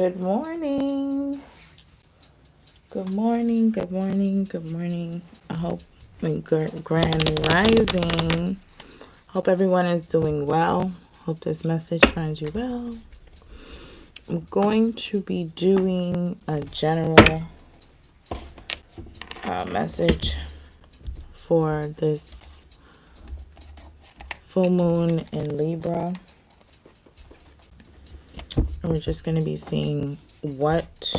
Good morning. Good morning. Good morning. Good morning. I hope grand rising. Hope everyone is doing well. Hope this message finds you well. I'm going to be doing a general message for this full moon in Libra. And we're just going to be seeing what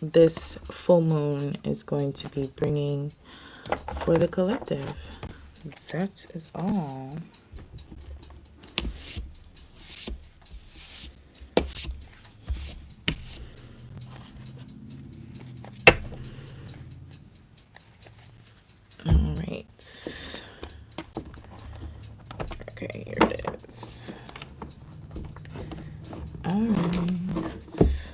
this full moon is going to be bringing for the collective. That is all. All right. Okay, here it is. All right.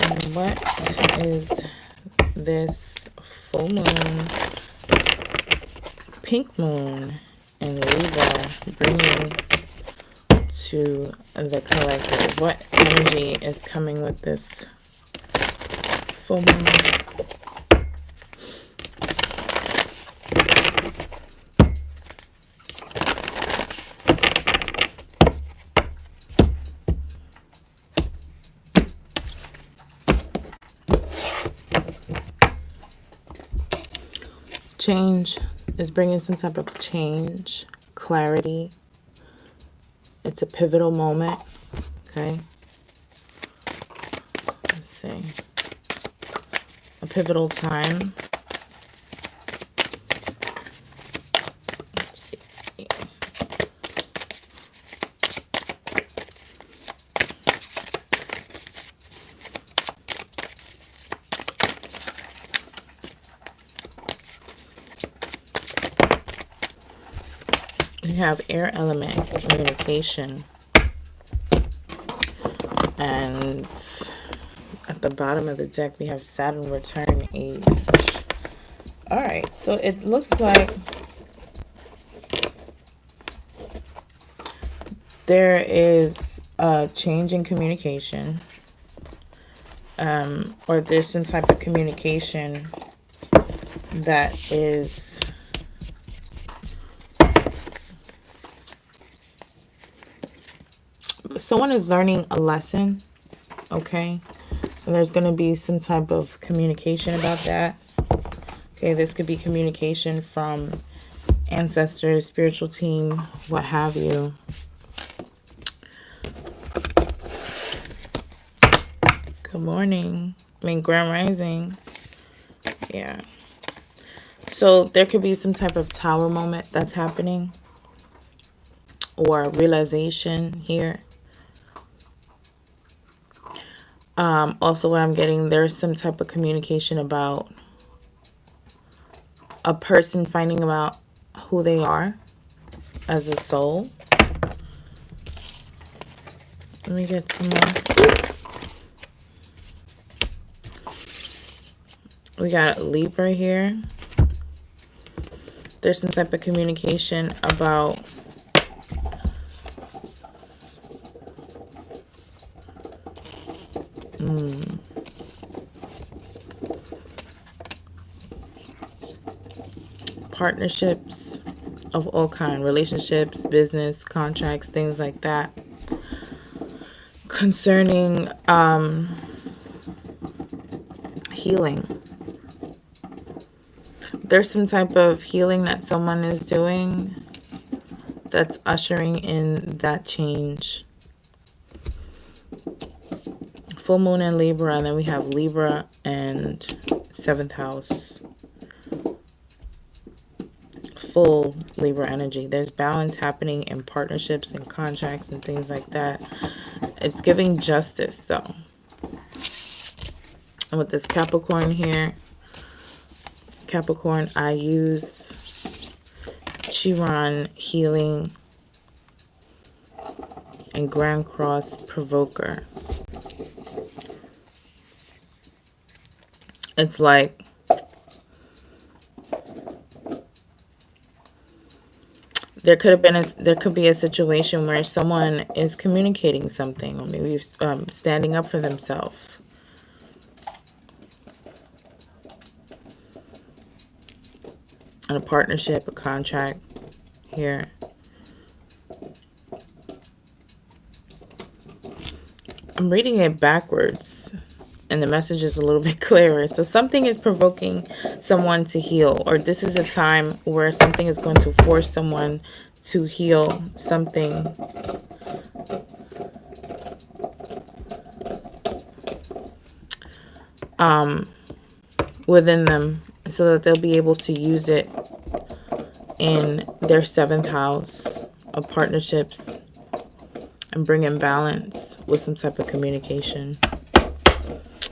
And what is this full moon, pink moon in Libra bringing to the collective? What energy is coming with this full moon? Change is bringing some type of change, clarity. It's a pivotal moment, okay? Let's see. A pivotal time. Let's see. We have air element communication, and at the bottom of the deck we have Saturn return age. All right, so it looks like there is a change in communication, or there's some type of communication that is someone is learning a lesson, okay? And there's going to be some type of communication about that. Okay, this could be communication from ancestors, spiritual team, what have you. Good morning. Grand rising. Yeah. So there could be some type of tower moment that's happening, or realization here. Also, what I'm getting, there's some type of communication about a person finding out who they are as a soul. Let me get some more. We got Libra here. There's some type of communication about partnerships of all kind, relationships, business, contracts, things like that, concerning healing. There's some type of healing that someone is doing that's ushering in that change. Full moon in Libra, and then we have Libra and 7th house. Full Libra energy. There's balance happening in partnerships and contracts and things like that. It's giving justice though. And with this Capricorn here, Capricorn, I use Chiron healing and Grand Cross provoker. It's like there could be a situation where someone is communicating something, or maybe standing up for themselves. In a partnership, a contract here. I'm reading it backwards, and the message is a little bit clearer. So something is provoking someone to heal, or this is a time where something is going to force someone to heal something within them, so that they'll be able to use it in their 7th house of partnerships and bring in balance with some type of communication.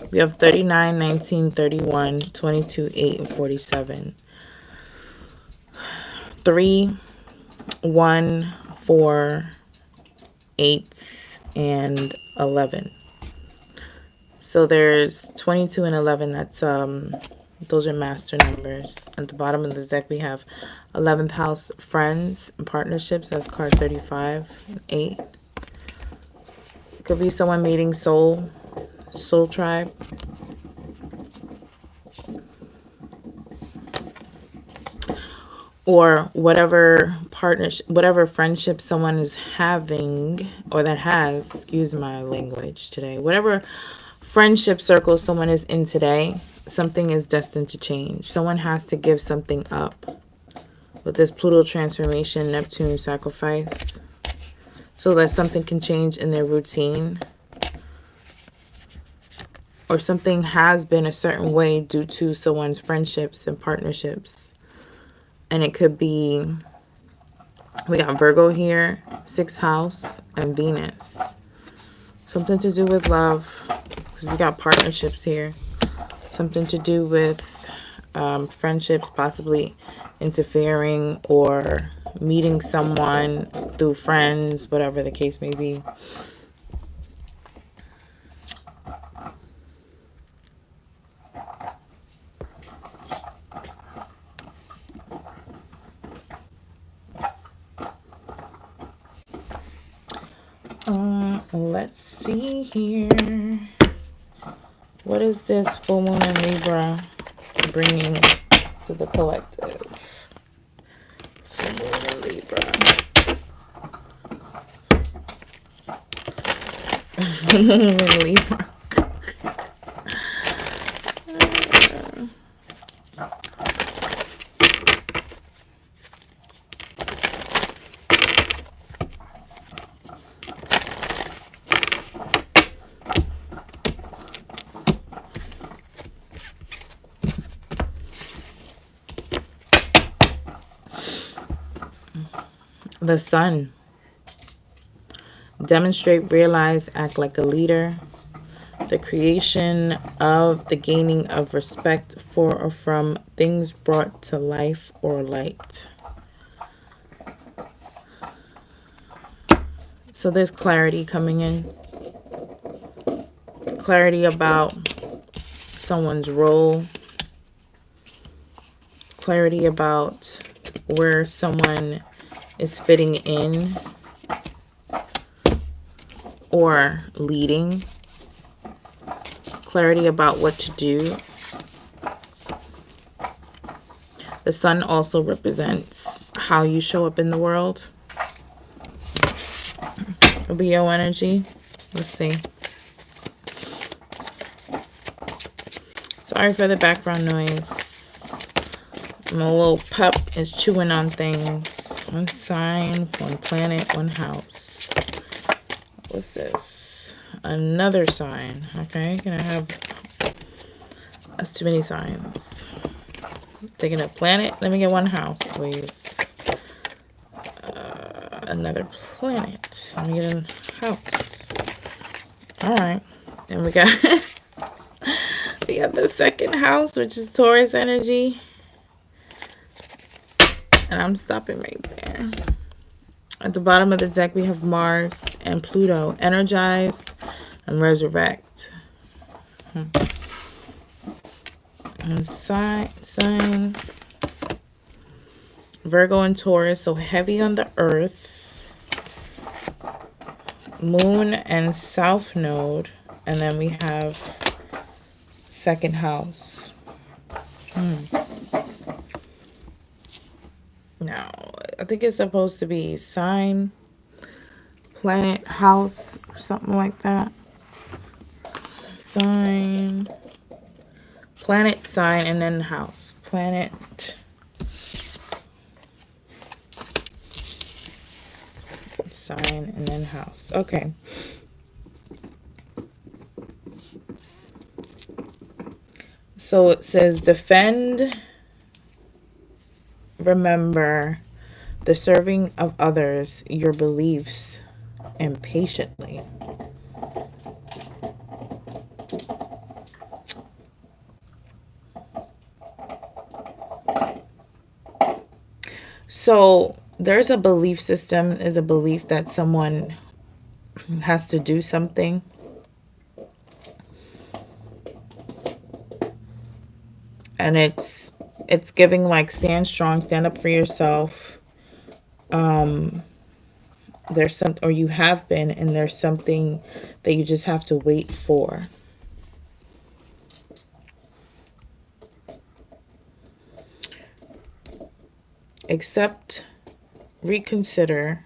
We have 39, 19, 31, 22, 8, and 47. 3, 1, 4, 8, and 11. So there's 22 and 11. That's those are master numbers. At the bottom of the deck, we have 11th house, friends and partnerships. That's card 35, 8. Could be someone meeting soul tribe. Or whatever partnership, whatever friendship someone is having, or that has, excuse my language today, whatever friendship circle someone is in today, something is destined to change. Someone has to give something up with this Pluto transformation, Neptune sacrifice, so that something can change in their routine, or something has been a certain way due to someone's friendships and partnerships. And it could be, we got Virgo here, 6th house, and Venus. Something to do with love, because we got partnerships here. Something to do with friendships, possibly interfering or meeting someone through friends, whatever the case may be. Let's see here. What is this full moon in Libra bringing to the collective? Full moon in Libra. Full moon in Libra. The Sun. Demonstrate, realize, act like a leader. The creation of the gaining of respect for or from things brought to life or light. So there's clarity coming in. Clarity about someone's role. Clarity about where someone is fitting in or leading. Clarity about what to do. The Sun also represents how you show up in the world. Leo energy. Let's see. Sorry for the background noise. My little pup is chewing on things. One sign, one planet, one house. What's this? Another sign. Okay, can I have... That's too many signs. Taking a planet. Let me get one house, please. Another planet. Let me get a house. Alright. And we got... we got the 2nd house, which is Taurus energy. And I'm stopping right there. At the bottom of the deck, we have Mars and Pluto. Energize and resurrect. And sign Virgo and Taurus, so heavy on the earth. Moon and South Node. And then we have second house. Now, I think it's supposed to be sign, planet, house, or something like that. Sign, planet, sign, and then house. Planet, sign, and then house. Okay. So it says defend, remember, the serving of others, your beliefs, and patiently. So there's a belief system, is a belief that someone has to do something. And it's giving like stand strong, stand up for yourself. There's some, or you have been, and there's something that you just have to wait for. Accept, reconsider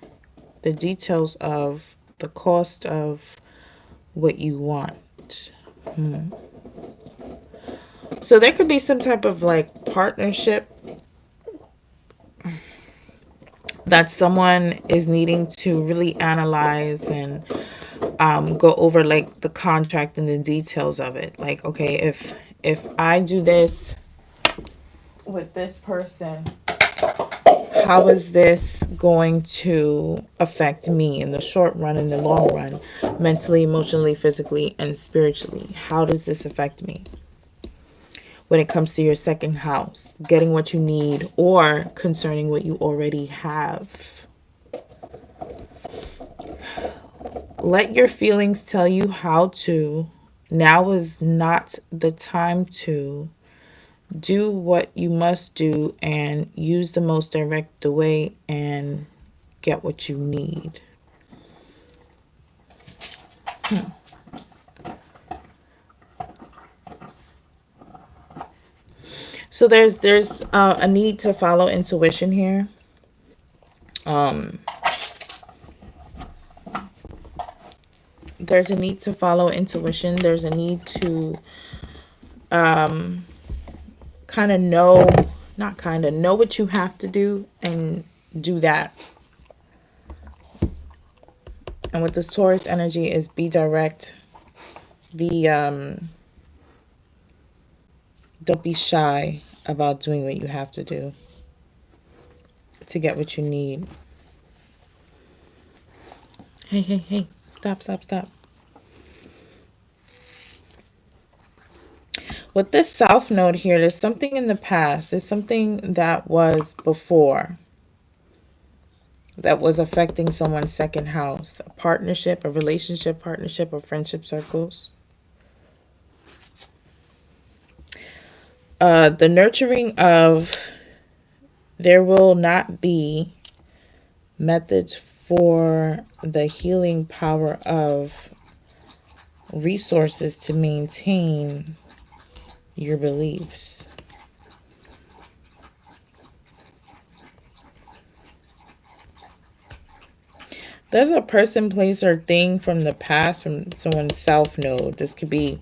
the details of the cost of what you want. So there could be some type of like partnership that someone is needing to really analyze and go over like the contract and the details of it. Like, okay, if I do this with this person, how is this going to affect me in the short run, in the long run, mentally, emotionally, physically, and spiritually? How does this affect me? When it comes to your second house, getting what you need or concerning what you already have. Let your feelings tell you how to. Now is not the time to. Do what you must do and use the most direct way and get what you need. So there's a need to follow intuition here. There's a need to follow intuition. There's a need to kind of know what you have to do and do that. And with this Taurus energy is be direct, be don't be shy about doing what you have to do to get what you need. Hey, stop. With this South Node here, there's something in the past. There's something that was before that was affecting someone's second house. A partnership, a relationship, partnership, or friendship circles. The nurturing of there will not be methods for the healing power of resources to maintain your beliefs. There's a person, place, or thing from the past, from someone's South Node. This could be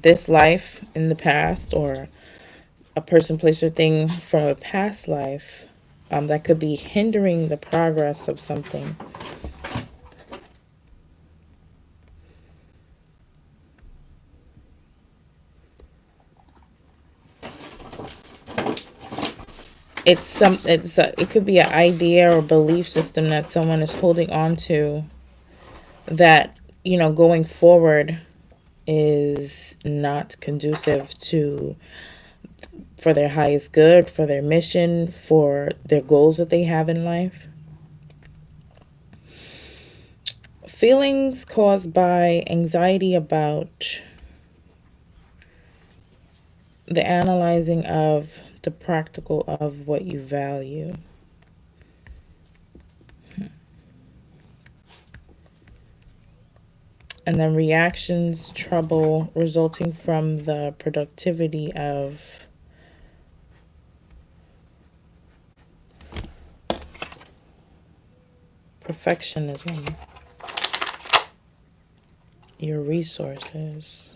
this life in the past, or a person, place, or thing from a past life that could be hindering the progress of something. It could be an idea or belief system that someone is holding on to that, going forward is not conducive for their highest good, for their mission, for their goals that they have in life. Feelings caused by anxiety about the analyzing of the practical of what you value. And then reactions, trouble resulting from the productivity of perfectionism, your resources.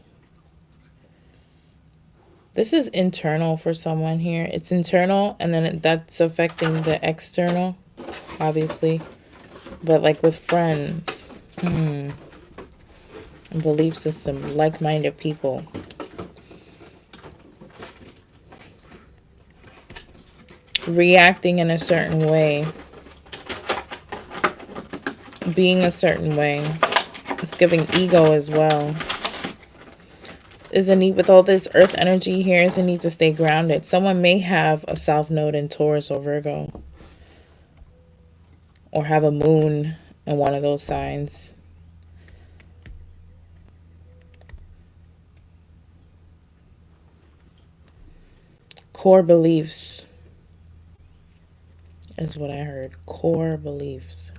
This is internal for someone here. It's internal, and then that's affecting the external, obviously. But like with friends, belief system, like-minded people. Reacting in a certain way. Being a certain way. It's giving ego as well. Is a need with all this earth energy here, is a need to stay grounded. Someone may have a south node in Taurus or Virgo, or have a moon in one of those signs. Core beliefs is what I heard. Core beliefs.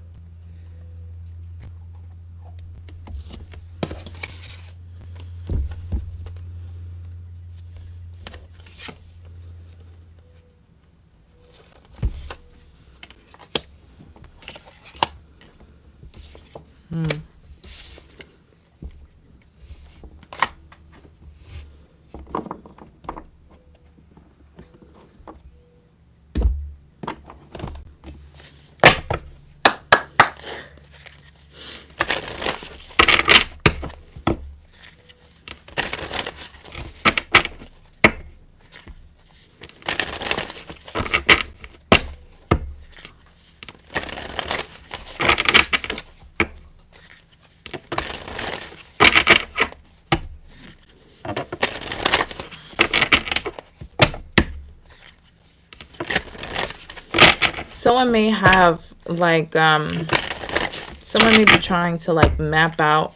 Someone may have like someone may be trying to like map out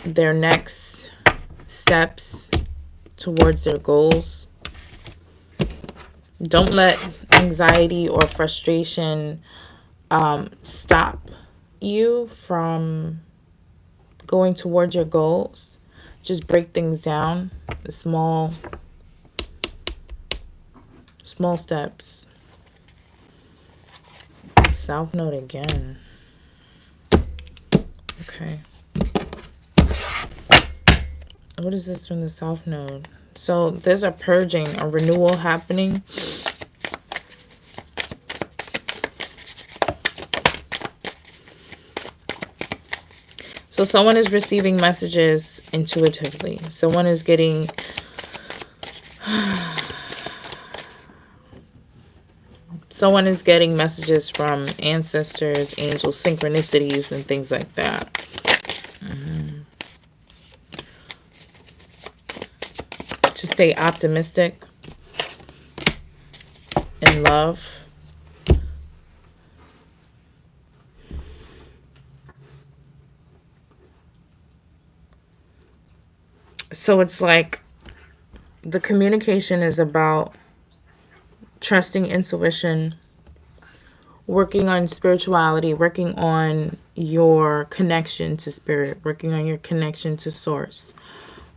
their next steps towards their goals. Don't let anxiety or frustration stop you from going towards your goals. Just break things down, small steps. South node again. Okay. What is this from the south node? So there's a purging, a renewal happening. So someone is receiving messages intuitively. Someone is getting messages from ancestors, angels, synchronicities, and things like that. To stay optimistic in love. So it's like the communication is about trusting intuition, working on spirituality, working on your connection to spirit, working on your connection to source,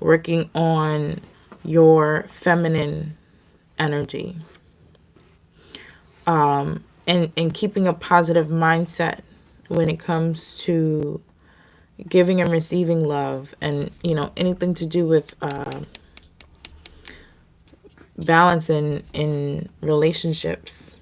working on your feminine energy, and keeping a positive mindset when it comes to giving and receiving love, and anything to do with balance in relationships.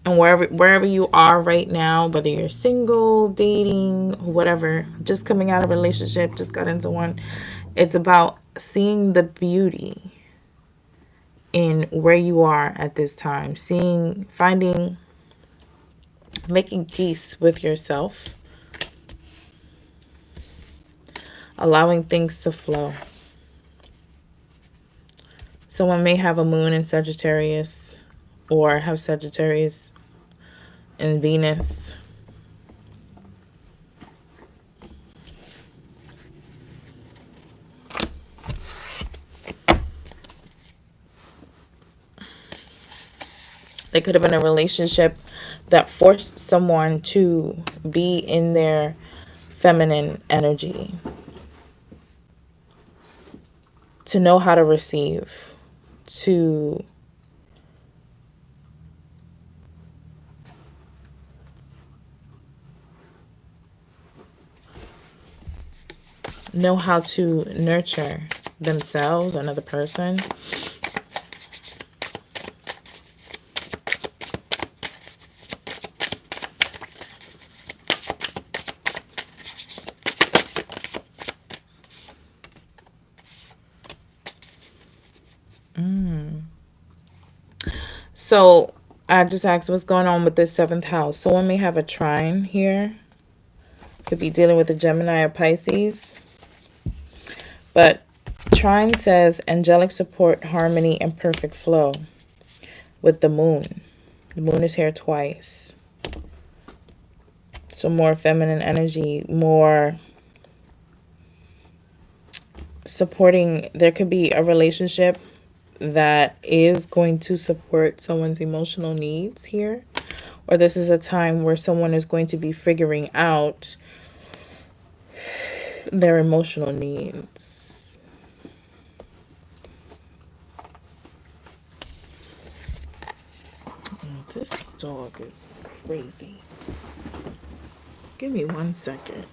And wherever you are right now, whether you're single, dating, whatever, just coming out of a relationship, just got into one, it's about seeing the beauty in where you are at this time, making peace with yourself, allowing things to flow. Someone may have a moon in Sagittarius, or have Sagittarius in Venus. It could have been a relationship that forced someone to be in their feminine energy, to know how to receive, to know how to nurture themselves, another person. So I just asked what's going on with this seventh house. Someone may have a trine here. Could be dealing with a Gemini or Pisces. But trine says angelic support, harmony, and perfect flow with the moon. The moon is here twice. So more feminine energy, more supporting. There could be a relationship that is going to support someone's emotional needs here. Or this is a time where someone is going to be figuring out their emotional needs. Oh, this dog is crazy. Give me 1 second.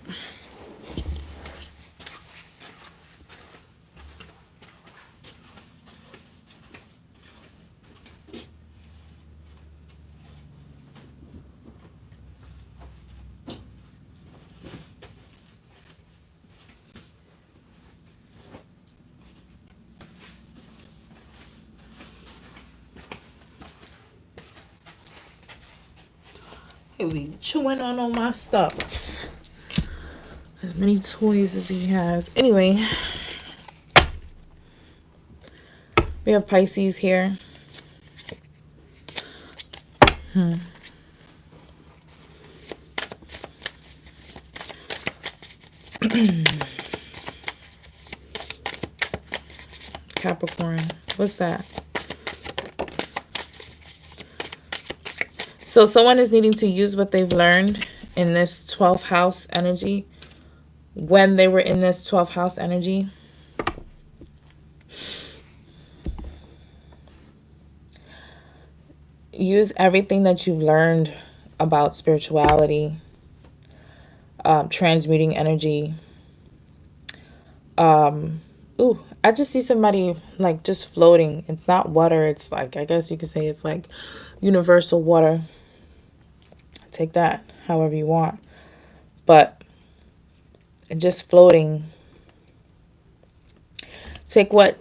He be chewing on all my stuff. As many toys as he has. Anyway, we have Pisces here. Capricorn. What's that? So someone is needing to use what they've learned in this 12th house energy. When they were in this 12th house energy. Use everything that you've learned about spirituality, transmuting energy. Ooh, I just see somebody like just floating. It's not water. It's like, I guess you could say it's like universal water. Take that however you want. But just floating. Take what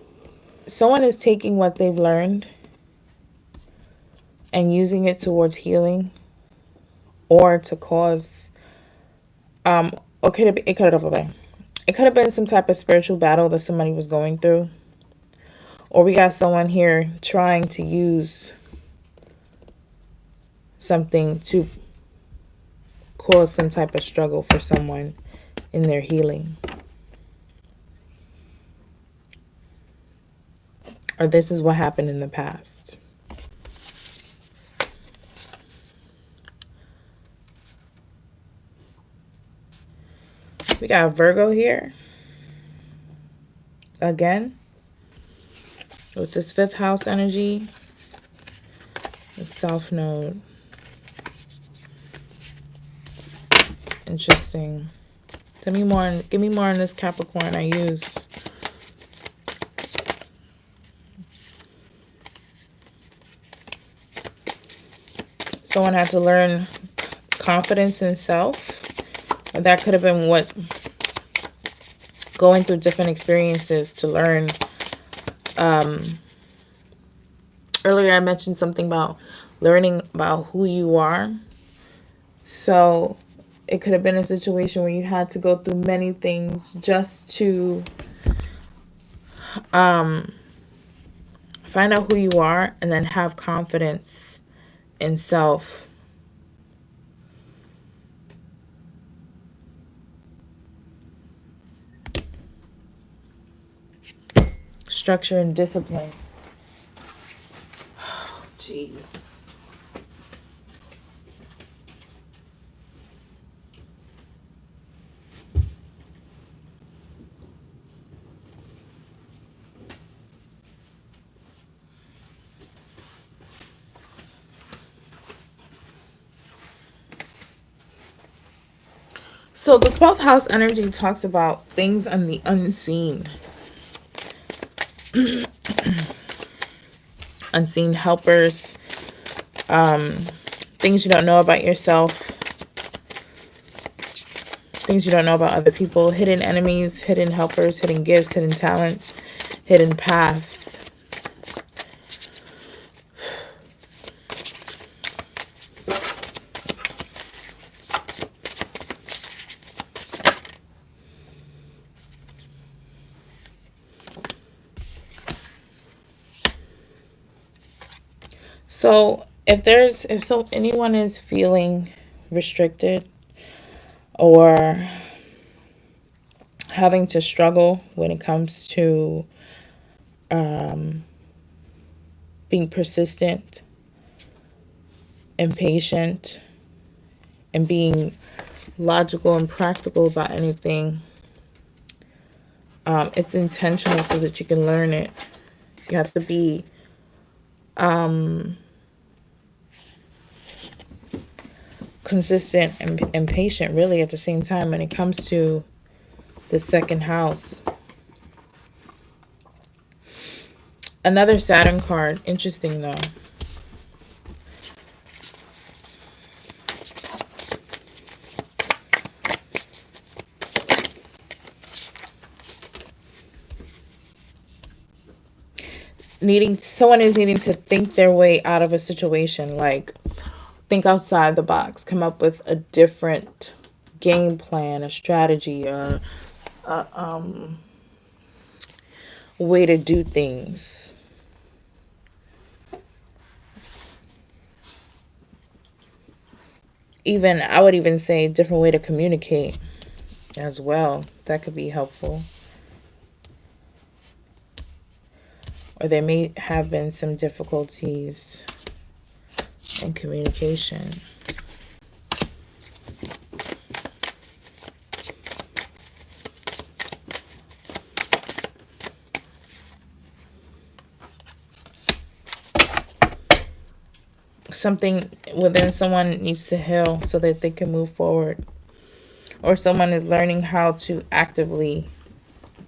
someone is taking what they've learned and using it towards healing or to cause or it could have been some type of spiritual battle that somebody was going through. Or we got someone here trying to use something to cause some type of struggle for someone in their healing. Or this is what happened in the past. We got Virgo here. Again. With this 5th house energy. The South Node. Interesting. Give me more on this Capricorn I use. Someone had to learn confidence in self. That could have been what going through different experiences to learn. Earlier I mentioned something about learning about who you are. So it could have been a situation where you had to go through many things just to find out who you are and then have confidence in self. Structure and discipline. Oh, jeez. So the 12th house energy talks about things on the unseen. Unseen helpers, things you don't know about yourself, things you don't know about other people, hidden enemies, hidden helpers, hidden gifts, hidden talents, hidden paths. So if anyone is feeling restricted or having to struggle when it comes to being persistent and patient and being logical and practical about anything, it's intentional so that you can learn it. You have to be consistent and patient, really, at the same time when it comes to the second house. Another Saturn card. Interesting, though. Someone is needing to think their way out of a situation, like think outside the box, come up with a different game plan, a strategy, a way to do things. I would even say a different way to communicate as well. That could be helpful. Or there may have been some difficulties in communication. Something within someone needs to heal so that they can move forward. Or someone is learning how to actively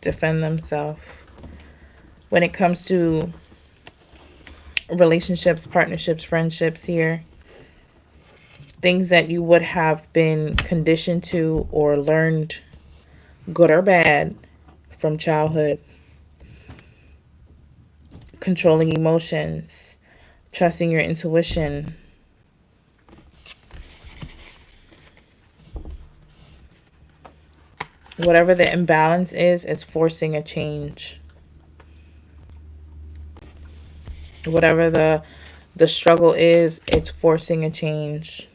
defend themselves. When it comes to relationships, partnerships, friendships here, things that you would have been conditioned to or learned, good or bad, from childhood. Controlling emotions, trusting your intuition. Whatever the imbalance is forcing a change. Whatever the struggle is, it's forcing a change.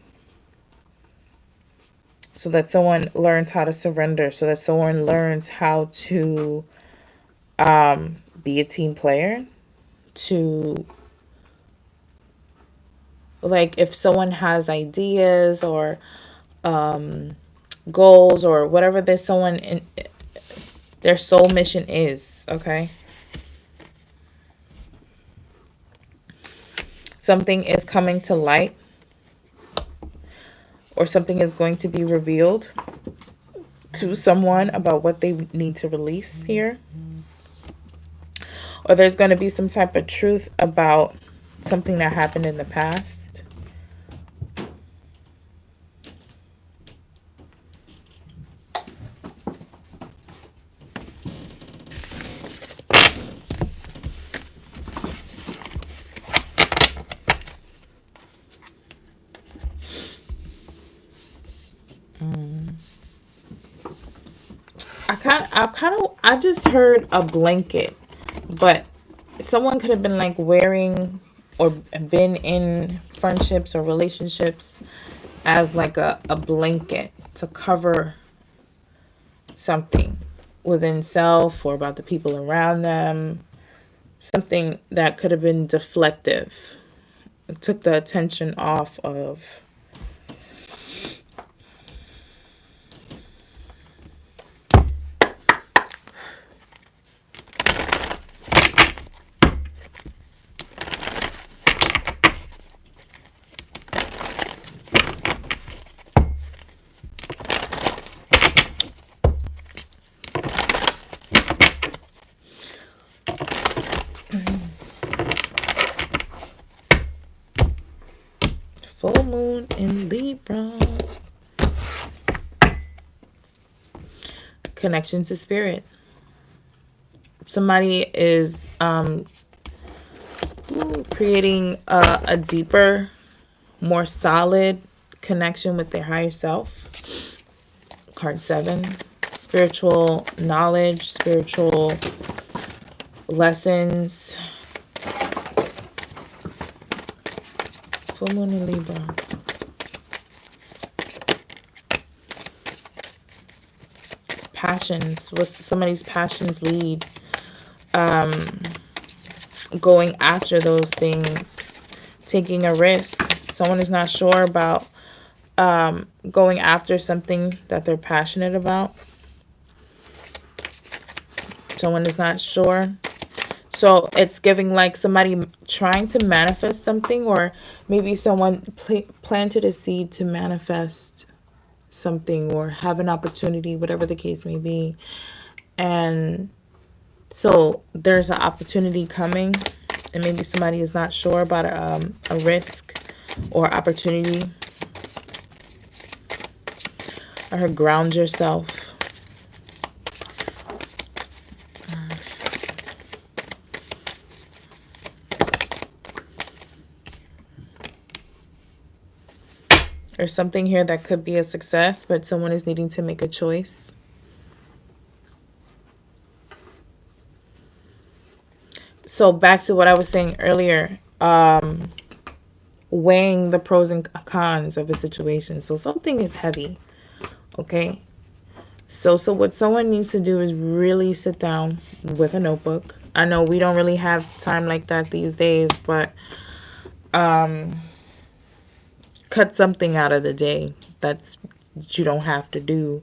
So that someone learns how to surrender. So that someone learns how to be a team player. To, like, if someone has ideas or goals or whatever their soul mission is, okay? Something is coming to light, or something is going to be revealed to someone about what they need to release here. Or there's going to be some type of truth about something that happened in the past. I just heard a blanket, but someone could have been like wearing or been in friendships or relationships as like a blanket to cover something within self or about the people around them. Something that could have been deflective. It took the attention off of Full moon in Libra. Connection to spirit. Somebody is creating a deeper, more solid connection with their higher self. Card 7. Spiritual knowledge, spiritual lessons. Full moon in Libra. Passions. What somebody's passions lead. Going after those things. Taking a risk. Someone is not sure about going after something that they're passionate about. Someone is not sure. So it's giving like somebody trying to manifest something, or maybe someone planted a seed to manifest something or have an opportunity, whatever the case may be. And so there's an opportunity coming, and maybe somebody is not sure about a risk or opportunity. Or ground yourself. There's something here that could be a success, but someone is needing to make a choice. So back to what I was saying earlier, weighing the pros and cons of a situation. So something is heavy, okay? So what someone needs to do is really sit down with a notebook. I know we don't really have time like that these days, but cut something out of the day that you don't have to do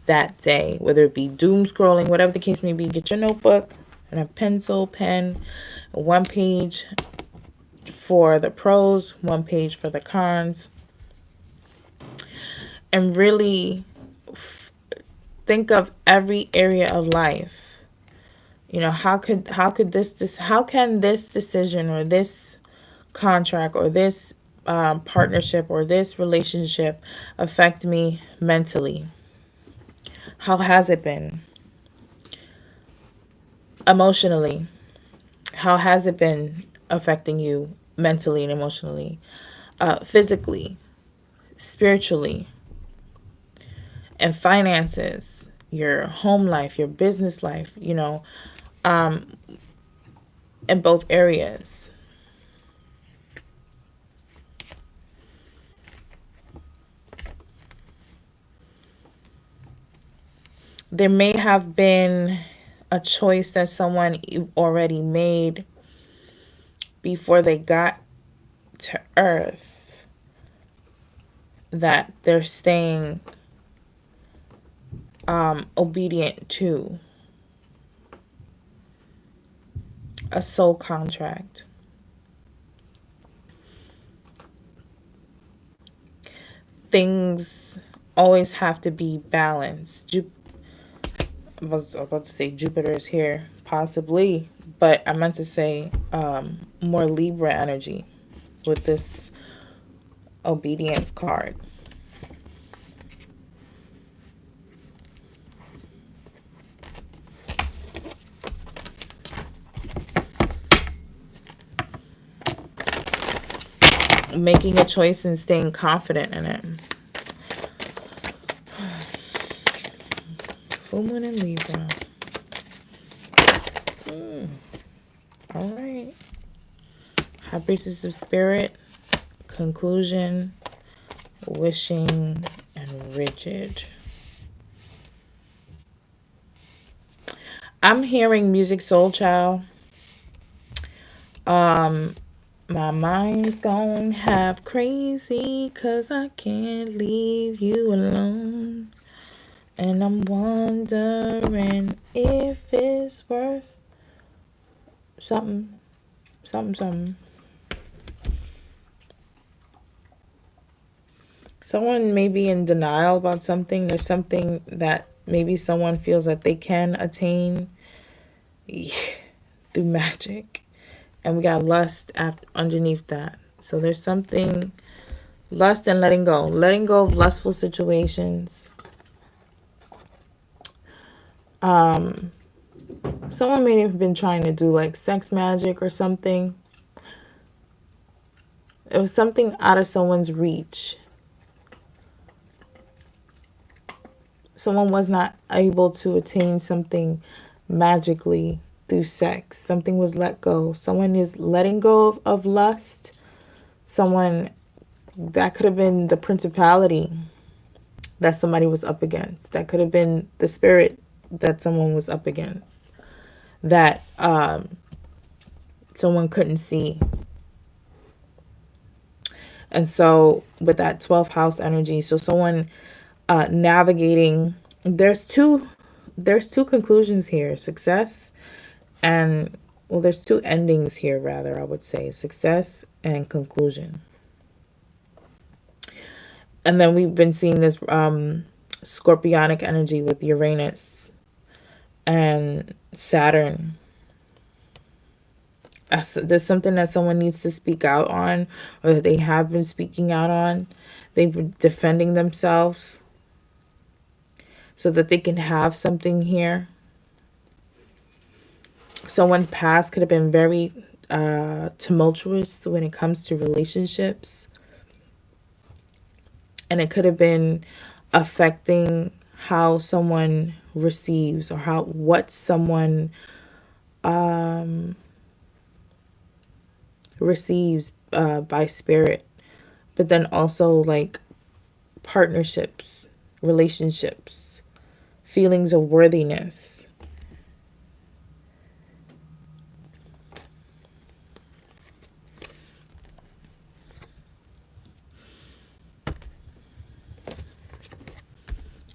that day, whether it be doom scrolling, whatever the case may be. Get your notebook and a pencil, pen, 1 page for the pros, 1 page for the cons, and really think of every area of life. You know, how can this decision or this contract or this partnership or this relationship affect me mentally? How has it been? Emotionally, how has it been affecting you mentally and emotionally? Physically, spiritually, and finances, your home life, your business life, you know, in both areas. There may have been a choice that someone already made before they got to Earth that they're staying obedient to. A soul contract. Things always have to be balanced. I was about to say Jupiter is here, possibly, but I meant to say more Libra energy with this obedience card. Making a choice and staying confident in it. Full moon in Libra. All right. High Priestess of Spirit. Conclusion. Wishing and rigid. I'm hearing music, soul child. My mind's gonna have crazy 'cause I can't leave you alone. And I'm wondering if it's worth something. Someone may be in denial about something. There's something that maybe someone feels that they can attain through magic. And we got lust underneath that. So there's something, lust and letting go. Letting go of lustful situations. Someone may have been trying to do like sex magic or something. It was something out of someone's reach. Someone was not able to attain something magically through sex. Something was let go. Someone is letting go of lust. Someone, that could have been the principality that somebody was up against. That could have been the spirit that someone was up against. That someone couldn't see. And so with that 12th house energy, so someone navigating, there's two conclusions here. Success and, well, there's two endings here, rather, I would say. Success and conclusion. And then we've been seeing this scorpionic energy with Uranus and Saturn. There's something that someone needs to speak out on, or that they have been speaking out on. They've been defending themselves so that they can have something here. Someone's past could have been very tumultuous when it comes to relationships. And it could have been affecting how someone receives, or what someone receives by spirit. But then also like partnerships, relationships, feelings of worthiness.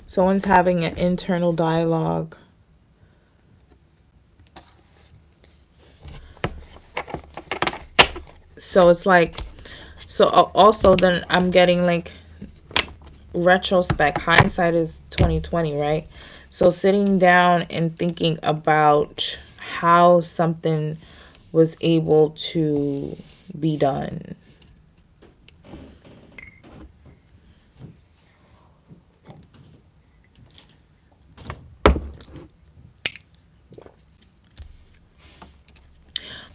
Someone's having an internal dialogue. So it's like, so also then I'm getting like retrospect. Hindsight is 2020, right? So sitting down and thinking about how something was able to be done.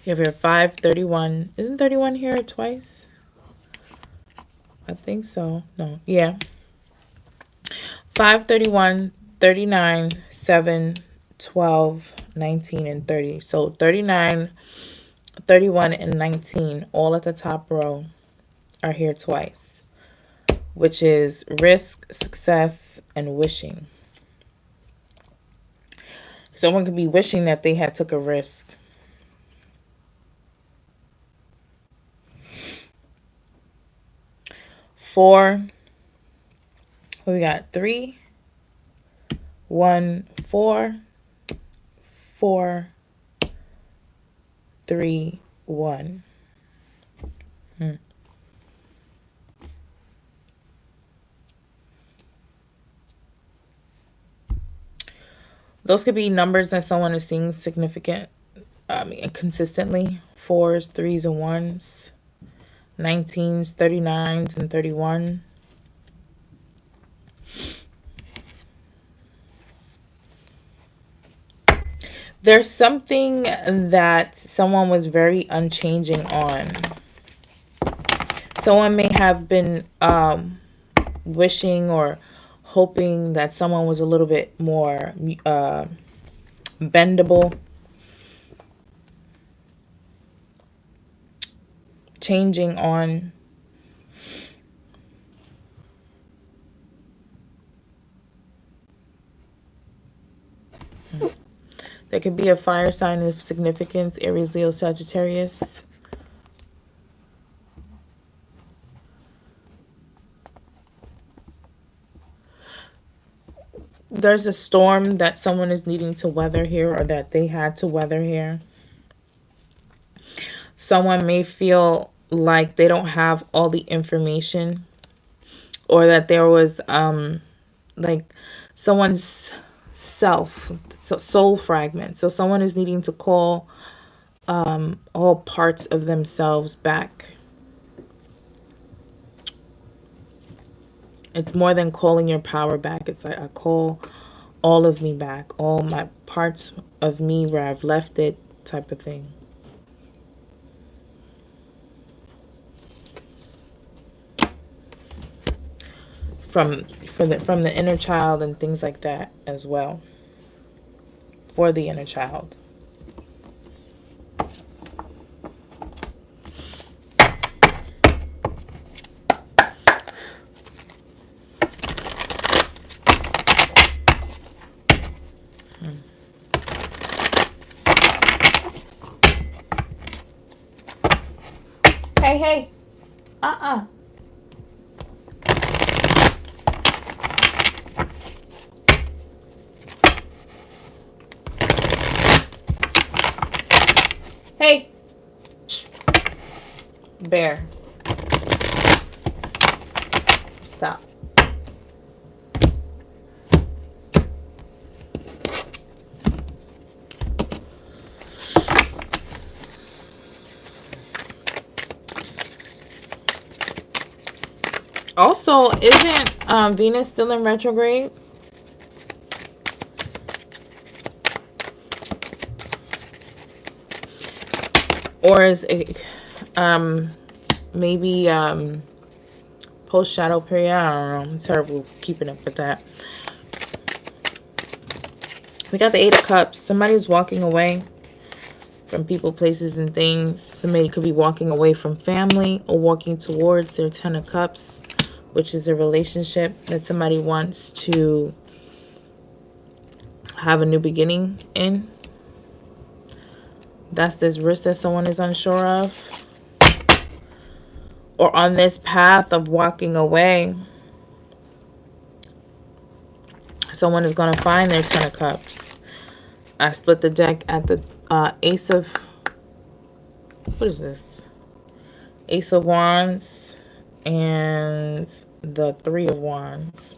You have here 531. Isn't 31 here twice? I think so. No. Yeah. 531, 39, 7, 12, 19, and 30. So 39, 31, and 19, all at the top row, are here twice, which is risk, success, and wishing. Someone could be wishing that they had took a risk. Four. We got 3, 1, 4, 4, 3, 1. Those could be numbers that someone is seeing significant, consistently. 4s, 3s, and 1s. 19s, 39s, and 31. There's something that someone was very unchanging on. Someone may have been wishing or hoping that someone was a little bit more bendable, changing on. There could be a fire sign of significance, Aries, Leo, Sagittarius. There's a storm that someone is needing to weather here, or that they had to weather here. Someone may feel like they don't have all the information, or that there was like someone's soul fragment. So someone is needing to call all parts of themselves back. It's more than calling your power back. It's like I call all of me back, all my parts of me where I've left it, type of thing. From the inner child and things like that as well. For the inner child. Hey, hey. Hey. Bear. Stop. Also, isn't Venus still in retrograde? Or is it maybe post shadow period? I don't know. I'm terrible keeping up with that. We got the 8 of Cups. Somebody's walking away from people, places, and things. Somebody could be walking away from family or walking towards their 10 of Cups, which is a relationship that somebody wants to have a new beginning in. That's this risk that someone is unsure of. Or on this path of walking away, someone is going to find their 10 of Cups. I split the deck at the Ace of... What is this? Ace of Wands and the 3 of Wands.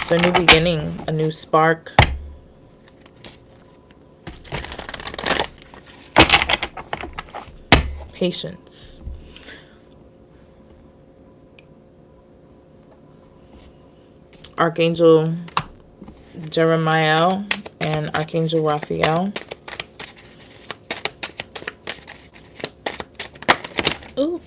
So a new beginning, a new spark. Patience. Archangel Jeremiah and Archangel Raphael. Ooh.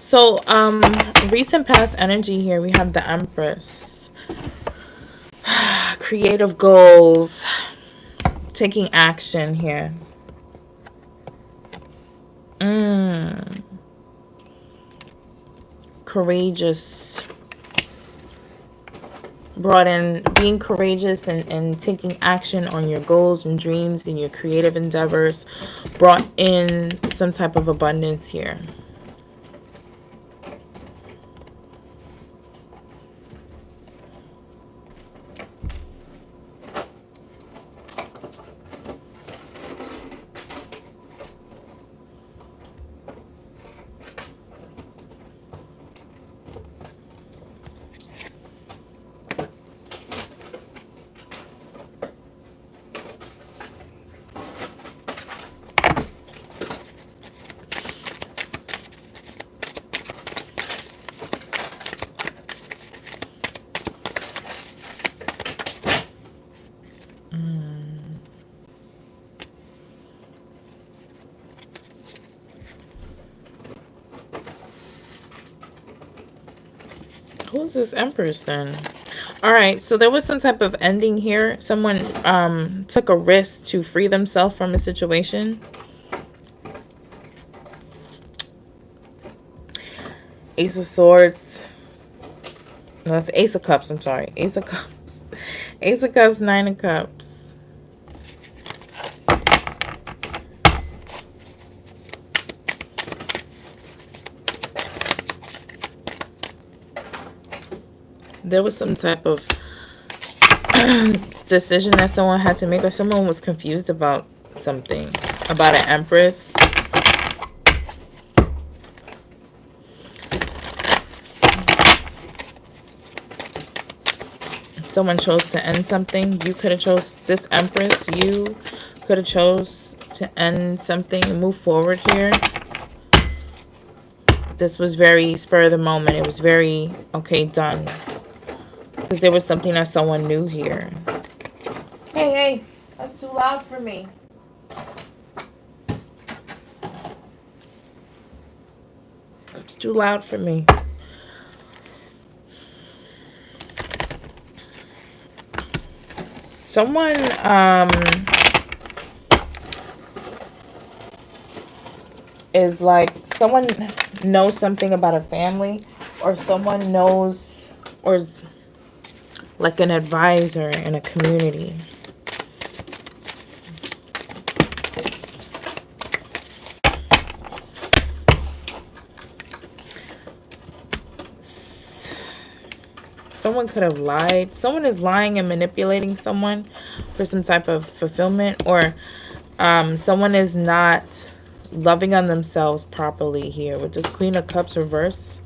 So, recent past energy here, we have the Empress. Creative goals. Taking action here. Courageous. Brought in being courageous and taking action on your goals and dreams and your creative endeavors. Brought in some type of abundance here. Who's this Empress then? All right, so there was some type of ending here. Someone took a risk to free themselves from a situation. Ace of Swords. No, it's Ace of Cups. I'm sorry. Ace of Cups. Ace of Cups, 9 of Cups. There was some type of decision that someone had to make, or someone was confused about something about an Empress. Someone chose to end something. You could have chose this Empress. You could have chose to end something, move forward here. This was very spur of the moment. It was very, okay, done. Because there was something that someone knew here. Hey, hey, that's too loud for me. It's too loud for me. Someone, is like, someone knows something about a family, or someone knows, or is like an advisor in a community. Someone could have lied. Someone is lying and manipulating someone for some type of fulfillment, or someone is not loving on themselves properly here with this Queen of Cups reverse.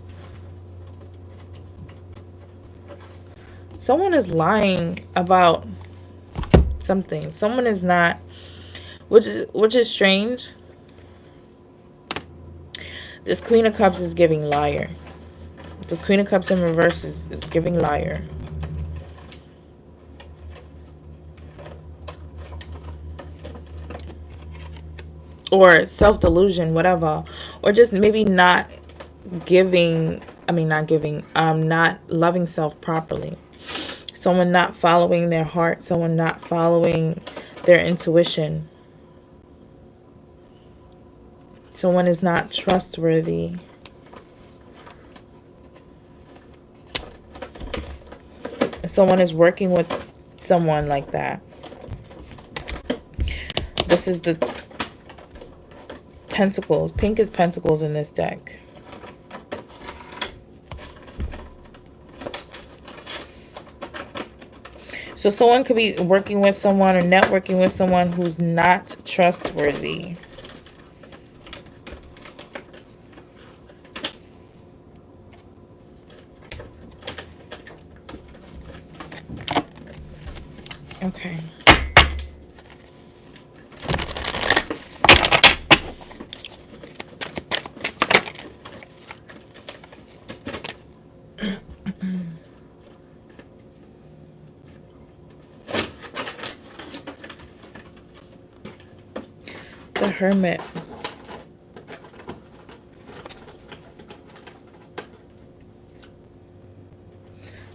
Someone is lying about something. Someone is not, which is strange. This Queen of Cups is giving liar. This Queen of Cups in reverse is giving liar. Or self-delusion, whatever. Or just maybe not giving, not loving self properly. Someone not following their heart. Someone not following their intuition. Someone is not trustworthy. Someone is working with someone like that. This is the Pentacles. Pink is Pentacles in this deck. So someone could be working with someone or networking with someone who's not trustworthy. Okay. The Hermit.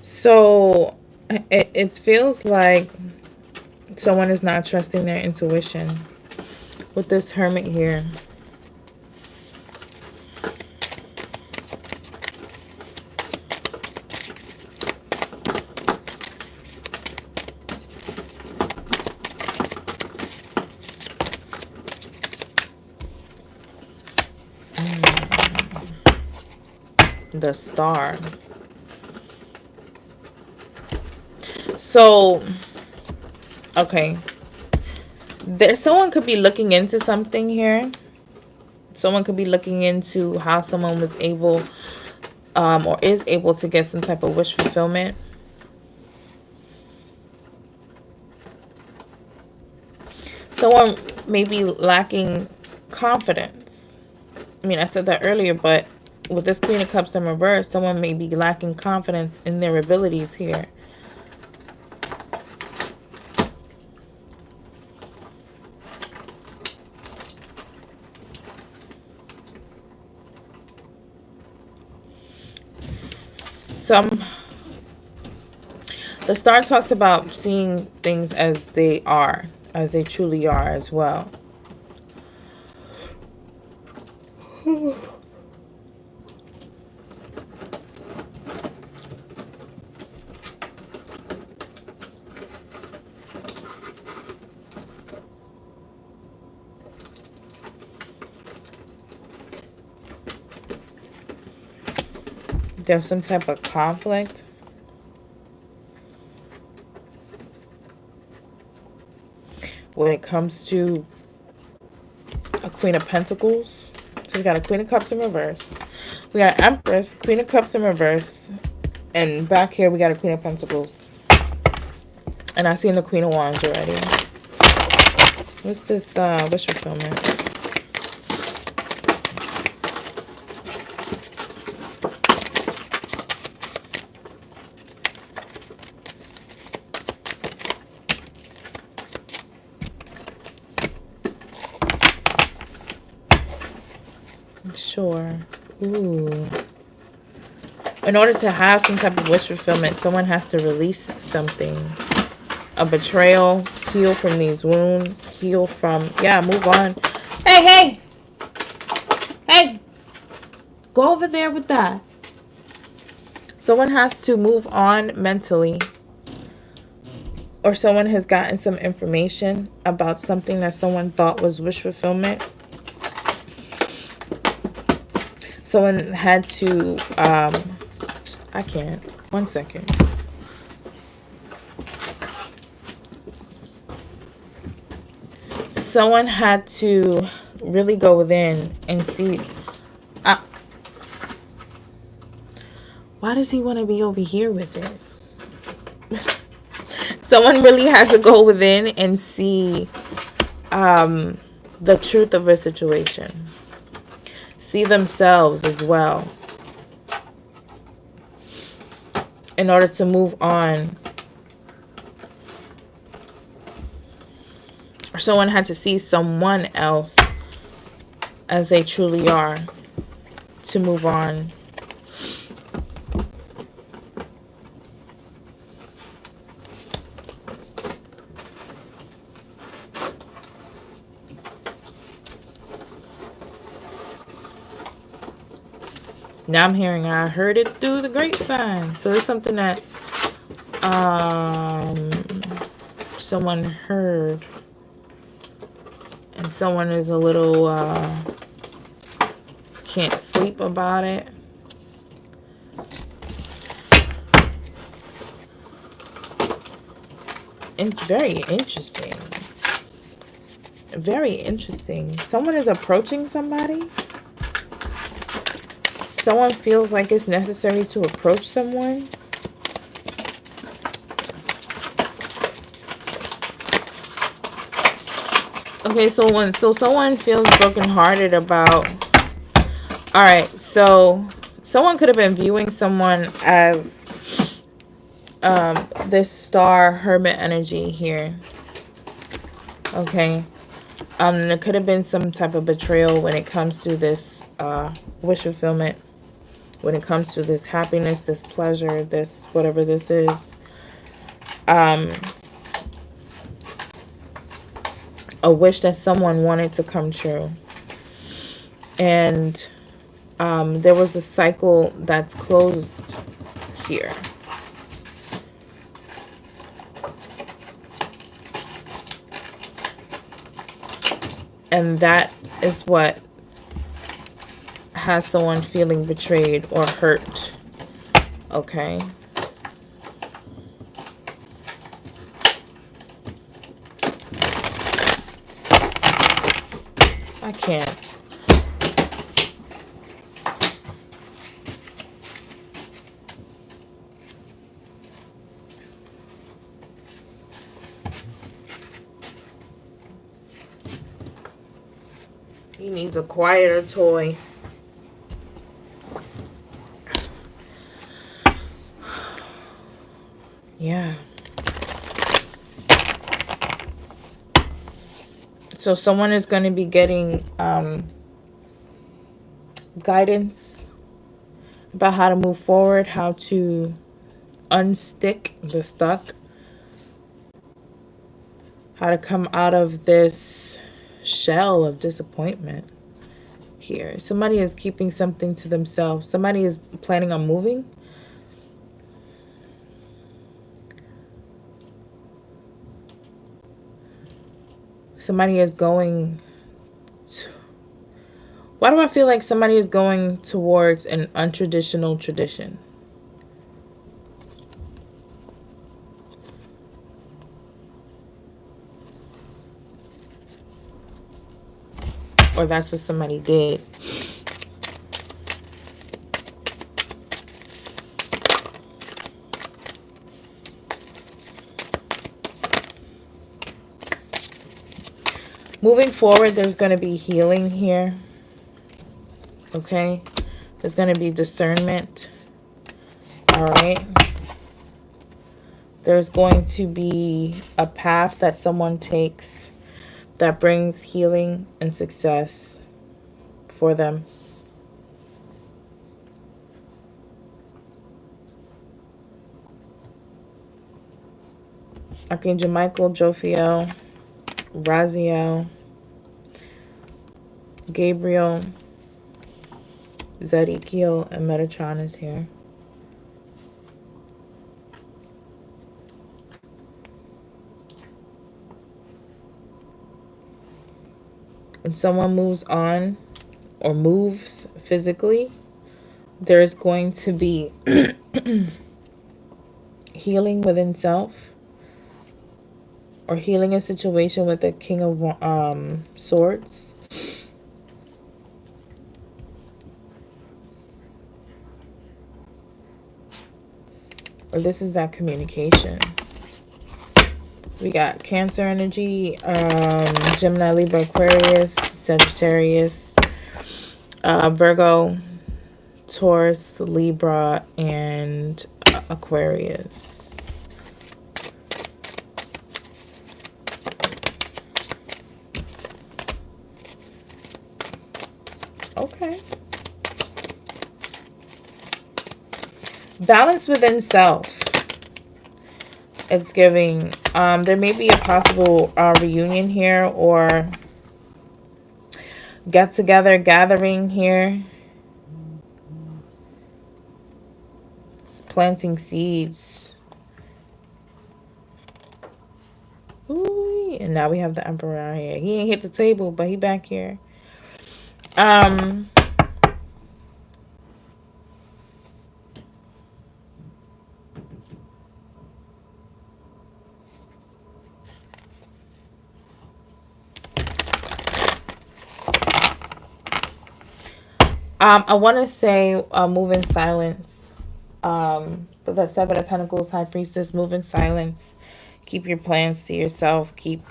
So it feels like someone is not trusting their intuition with this Hermit here. The Star. So, okay. Someone could be looking into something here. Someone could be looking into how someone was able or is able to get some type of wish fulfillment. Someone may be lacking confidence. I mean, I said that earlier, but with this Queen of Cups in reverse, someone may be lacking confidence in their abilities here. The Star talks about seeing things as they are, as they truly are as well. There's some type of conflict. When it comes to Queen of Pentacles. So we got a Queen of Cups in reverse. We got Empress, Queen of Cups in reverse. And back here we got a Queen of Pentacles. And I seen the Queen of Wands already. What's this wish fulfillment? Sure. Ooh. In order to have some type of wish fulfillment, someone has to release something. A betrayal, heal from these wounds, heal from, yeah, move on. Hey, hey! Hey! Go over there with that. Someone has to move on mentally. Or someone has gotten some information about something that someone thought was wish fulfillment. Someone had to, I can't. 1 second. Someone had to really go within and see. Why does he want to be over here with it? Someone really had to go within and see the truth of a situation. See themselves as well. In order to move on. Or someone had to see someone else as they truly are to move on. Now I'm hearing I heard it through the grapevine. So it's something that someone heard. And someone is a little can't sleep about it. And very interesting. Very interesting. Someone is approaching somebody. Someone feels like it's necessary to approach someone. Okay, so someone feels brokenhearted about. All right, so someone could have been viewing someone as this star hermit energy here. Okay, there could have been some type of betrayal when it comes to this wish fulfillment. When it comes to this happiness, this pleasure, this whatever this is. A wish that someone wanted to come true. And there was a cycle that's closed here. And that is what has someone feeling betrayed or hurt. Okay. I can't. He needs a quieter toy. Yeah. So someone is going to be getting guidance about how to move forward, how to unstick the stuck, how to come out of this shell of disappointment here. Somebody is keeping something to themselves. Somebody is planning on moving. Somebody is going to, why do I feel like somebody is going towards an untraditional tradition? or that's what somebody did. Moving forward, there's going to be healing here. Okay? There's going to be discernment. All right? There's going to be a path that someone takes that brings healing and success for them. Archangel Michael, Jophiel, Raziel, Gabriel, Zedekiel, and Metatron is here. And someone moves on or moves physically, there's going to be healing within self, or healing a situation with the King of Swords. Or this is that communication. We got Cancer energy, Gemini, Libra, Aquarius, Sagittarius, Virgo, Taurus, Libra, and Aquarius. Okay. Balance within self. It's giving, there may be a possible reunion here or get together, gathering here. It's planting seeds. Ooh, and now we have the Emperor out here. He ain't hit the table, but he back here. I want to say move in silence. But the Seven of Pentacles, High Priestess, move in silence. Keep your plans to yourself. Keep,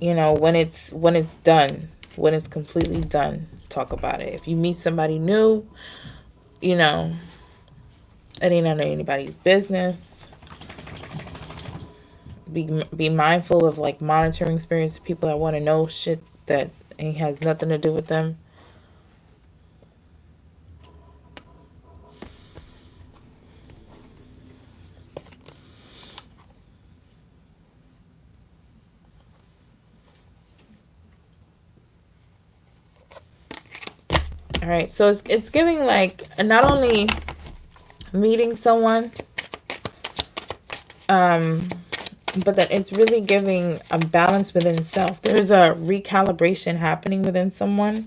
when it's done, when it's completely done, talk about it. If you meet somebody new, it ain't none of anybody's business. Be mindful of monitoring spirits, people that want to know shit that has nothing to do with them. All right, so it's giving not only meeting someone, but that it's really giving a balance within self. There's a recalibration happening within someone.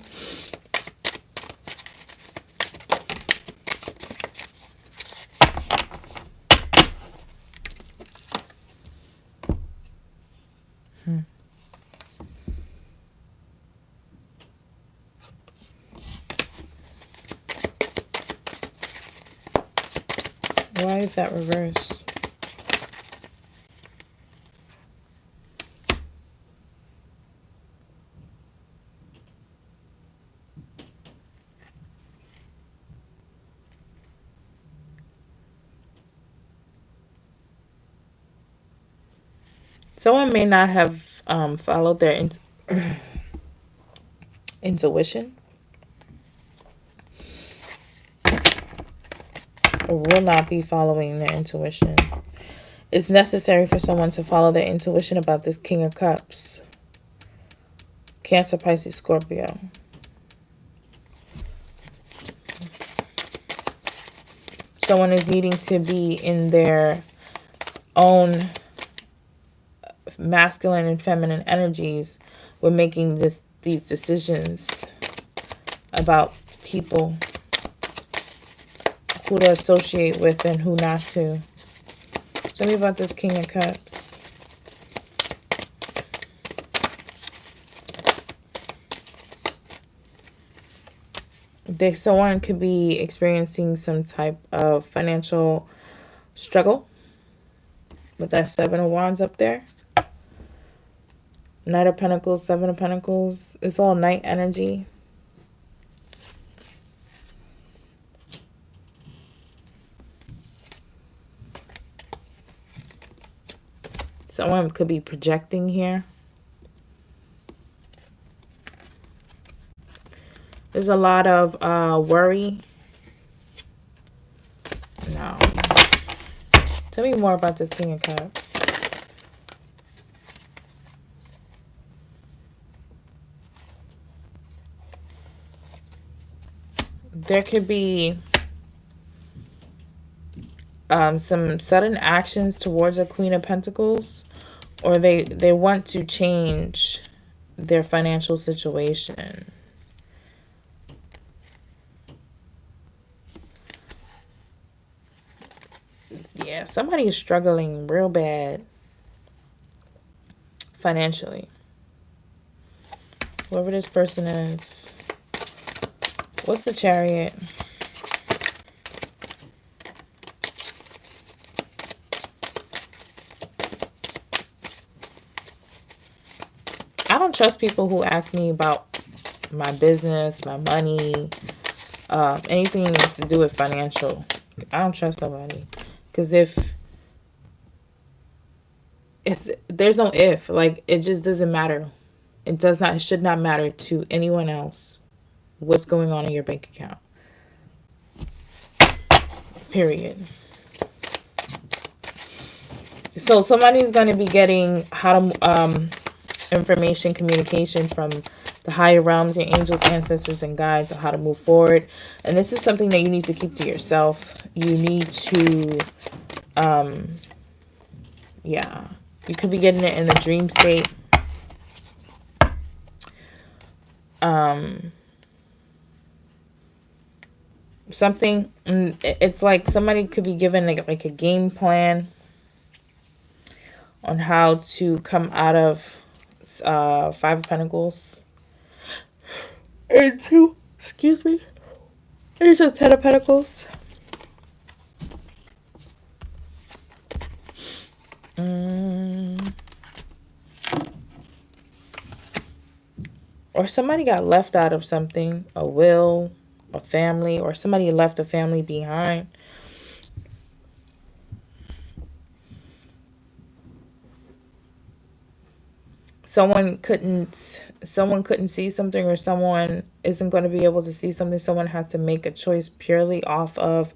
Why is that reversed? Someone may not have followed their intuition, or will not be following their intuition. It's necessary for someone to follow their intuition about this King of Cups. Cancer, Pisces, Scorpio. Someone is needing to be in their own masculine and feminine energies. We're making these decisions about people, who to associate with and who not to. Tell me about this King of Cups. Someone could be experiencing some type of financial struggle with that Seven of Wands up there. Knight of Pentacles, Seven of Pentacles. It's all night energy. Someone could be projecting here. There's a lot of worry. No. Tell me more about this King of Cups. There could be some sudden actions towards a Queen of Pentacles, or they want to change their financial situation. Yeah, somebody is struggling real bad financially. Whoever this person is. What's the Chariot? I don't trust people who ask me about my business, my money, anything to do with financial. I don't trust nobody. Because there's no if. Like, it just doesn't matter. It should not matter to anyone else what's going on in your bank account. Period. So somebody's going to be getting information, communication from the higher realms, your angels, ancestors, and guides on how to move forward. And this is something that you need to keep to yourself. You need to, yeah, you could be getting it in the dream state. Something, it's like somebody could be given like a game plan on how to come out of Five of Pentacles into, excuse me, it's just Ten of Pentacles. Or somebody got left out of something, a will, a family, or somebody left a family behind. Someone couldn't see something, or someone isn't going to be able to see something. Someone has to make a choice purely off of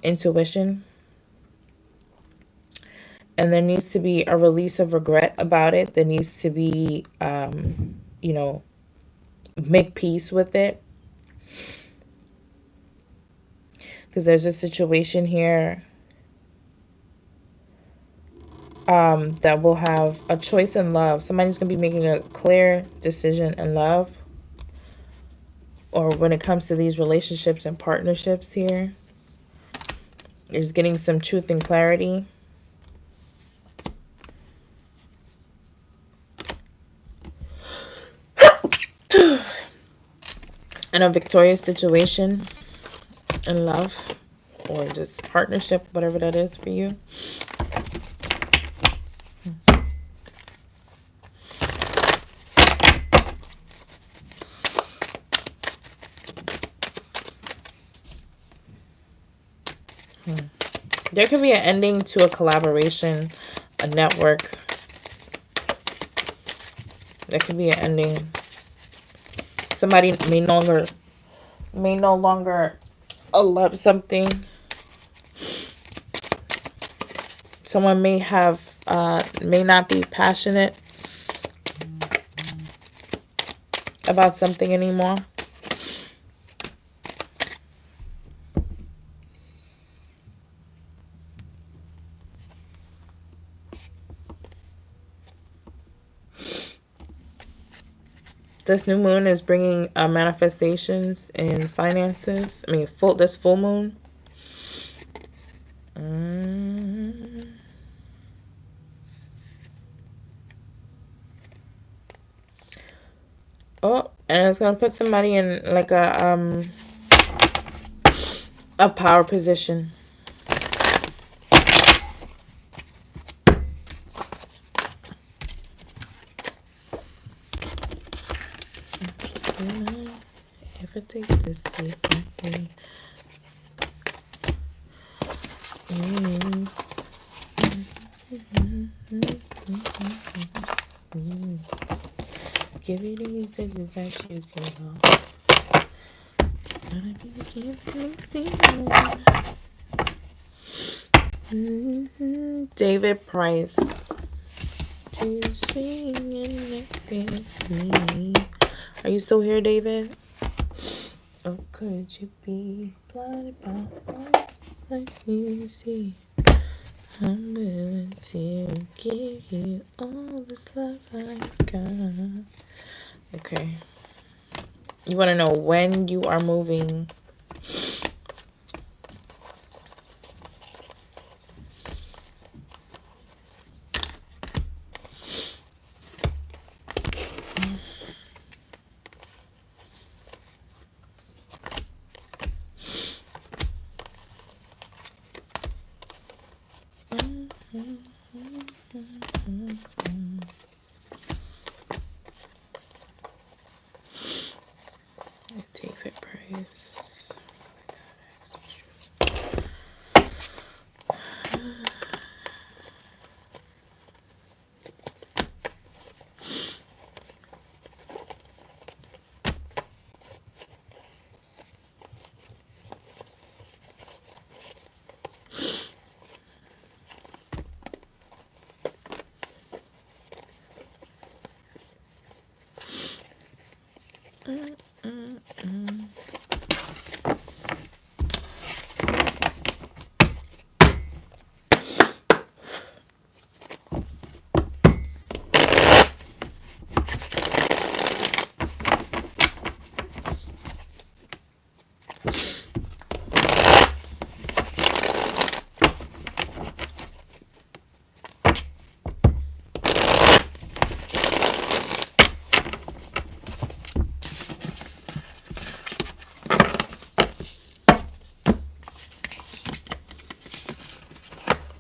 intuition. And there needs to be a release of regret about it. There needs to be, you know, make peace with it. Because there's a situation here that will have a choice in love. Somebody's going to be making a clear decision in love. Or when it comes to these relationships and partnerships here. There's getting some truth and clarity. And a victorious situation in love. Or just partnership, whatever that is for you. There could be an ending to a collaboration, a network. There could be an ending. Somebody may no longer love something. Someone may not be passionate about something anymore. This new moon is bringing manifestations in finances. I mean, this full moon. Oh, And it's gonna put somebody in like a power position. If I take this seat, give it these things that you can hold. David Price. To sing and me. Are you still here, David? Or could you be blinded by all the sights you see? I'm willing to give you all this love I got. Okay. You want to know when you are moving? David Price.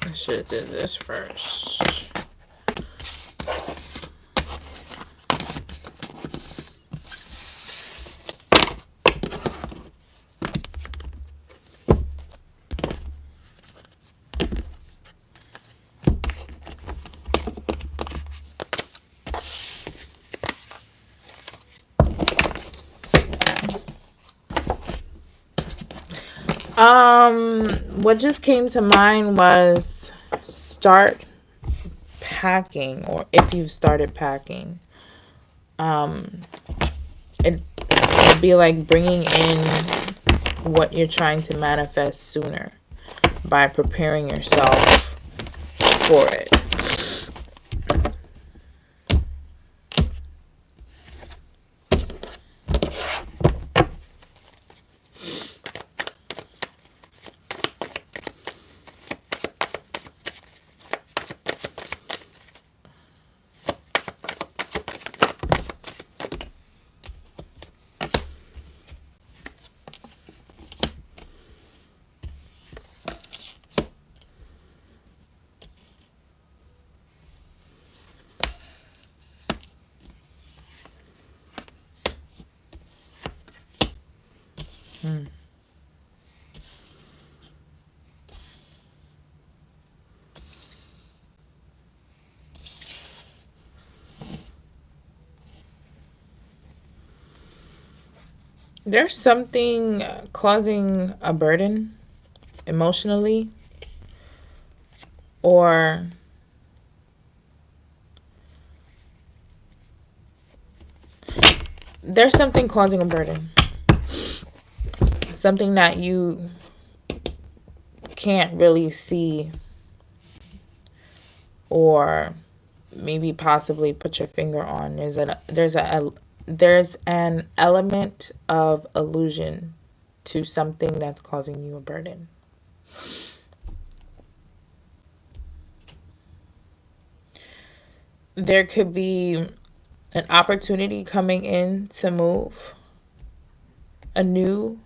I should have did this first. What just came to mind was start packing, or if you've started packing. It'd be like bringing in what you're trying to manifest sooner by preparing yourself for it. There's something causing a burden emotionally, or there's something causing a burden. Something that you can't really see or maybe possibly put your finger on. There's an element of illusion to something that's causing you a burden. There could be an opportunity coming in to move, a new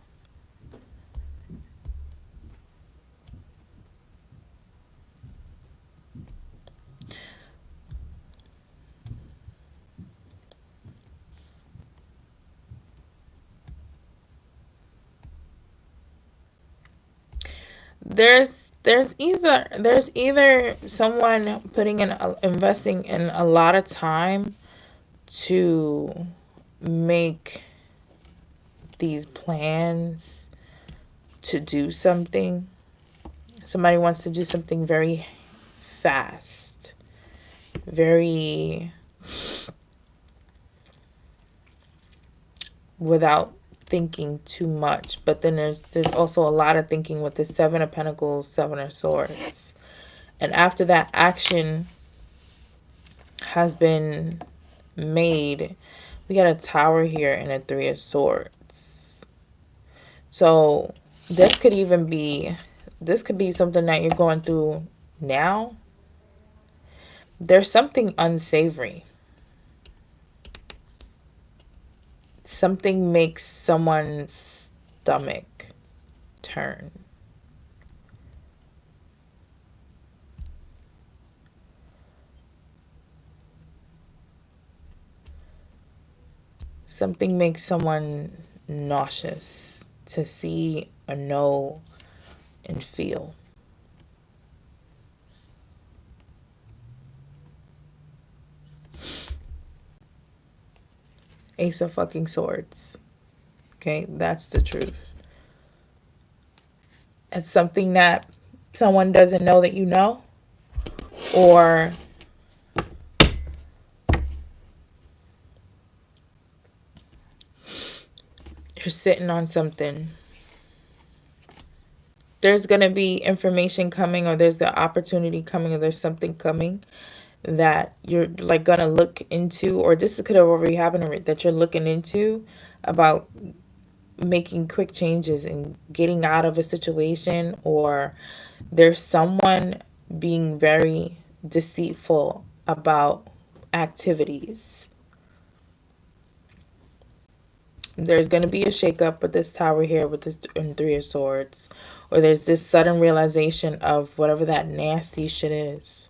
there's either someone putting in investing in a lot of time to make these plans to do something. Somebody wants to do something very fast, very without thinking too much. But then there's also a lot of thinking with the Seven of Pentacles, Seven of Swords. And after that action has been made, we got a Tower here and a Three of Swords. So this could be something that you're going through now. There's something unsavory. Something makes someone's stomach turn. Something makes someone nauseous to see or know and feel. Ace of fucking Swords. Okay, that's the truth. It's something that someone doesn't know that you know, or you're sitting on something. There's going to be information coming, or there's the opportunity coming, or there's something coming that you're like going to look into, or this could have already happened, or that you're looking into about making quick changes and getting out of a situation, or there's someone being very deceitful about activities. There's going to be a shakeup with this Tower here with this Three of Swords, or there's this sudden realization of whatever that nasty shit is.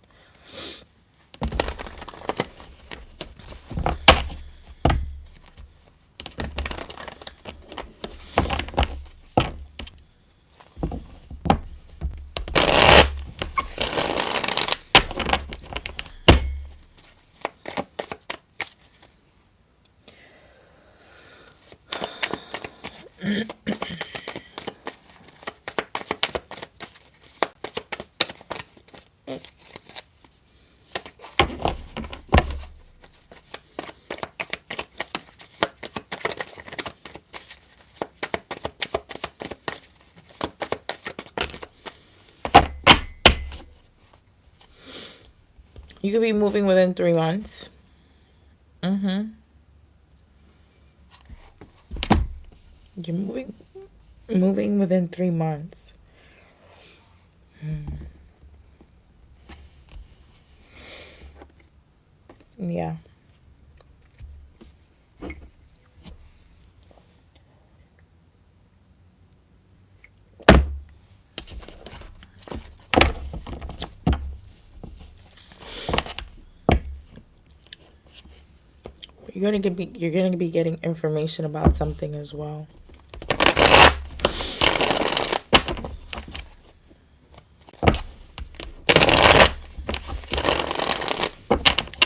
You could be moving within 3 months. You're moving within 3 months. Yeah. You're gonna be getting information about something as well.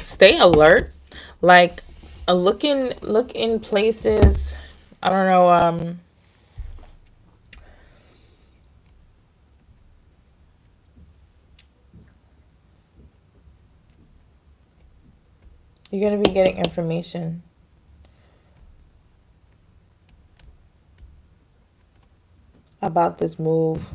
Stay alert. Like look in places. I don't know, you're gonna be getting information about this move.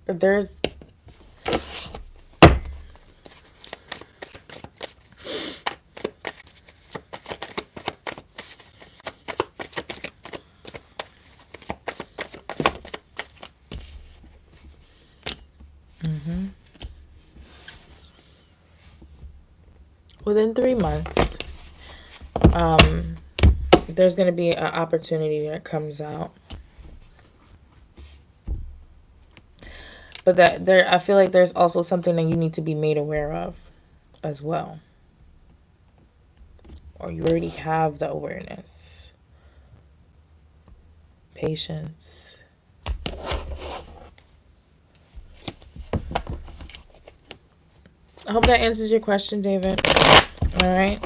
There's Within 3 months, there's going to be an opportunity that comes out. But I feel like there's also something that you need to be made aware of as well. Or you already have the awareness. Patience. I hope that answers your question, David. All right.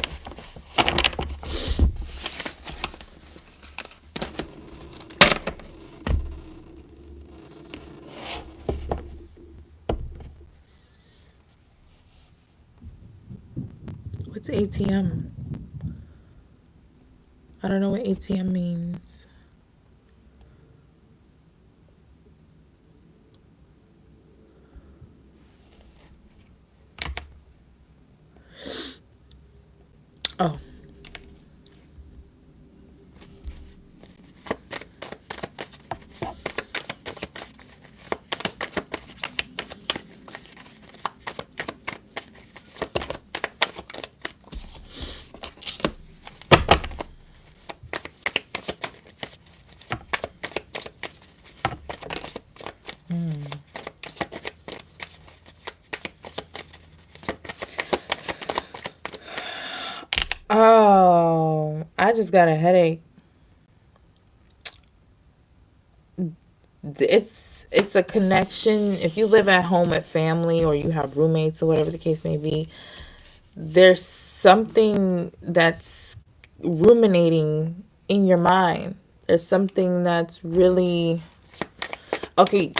What's ATM? I don't know what ATM means. Oh. Oh, I just got a headache. It's a connection. If you live at home with family or you have roommates or whatever the case may be, there's something that's ruminating in your mind. There's something that's really okay.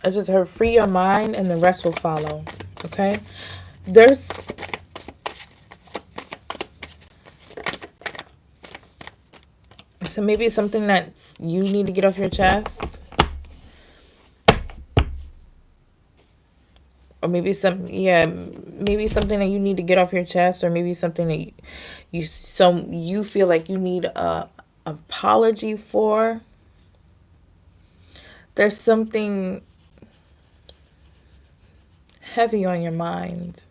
I just heard free your mind and the rest will follow. Okay? There's so maybe it's something that you need to get off your chest. Or maybe maybe something that you need to get off your chest, or maybe something that you feel like you need a apology for. There's something heavy on your mind.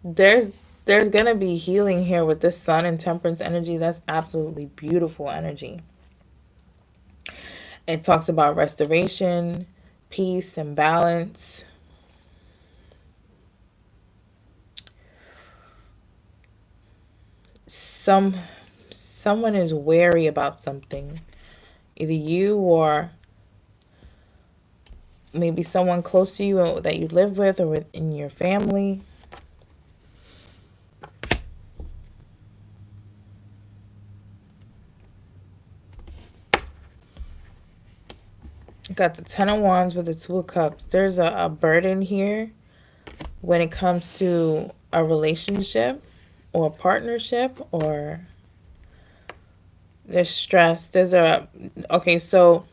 There's gonna be healing here with this sun and temperance energy. That's absolutely beautiful energy. It talks about restoration, peace, and balance. Someone is wary about something. Either you or maybe someone close to you that you live with or within your family. Got the Ten of Wands with the Two of Cups. There's a burden here when it comes to a relationship or a partnership, or there's stress. So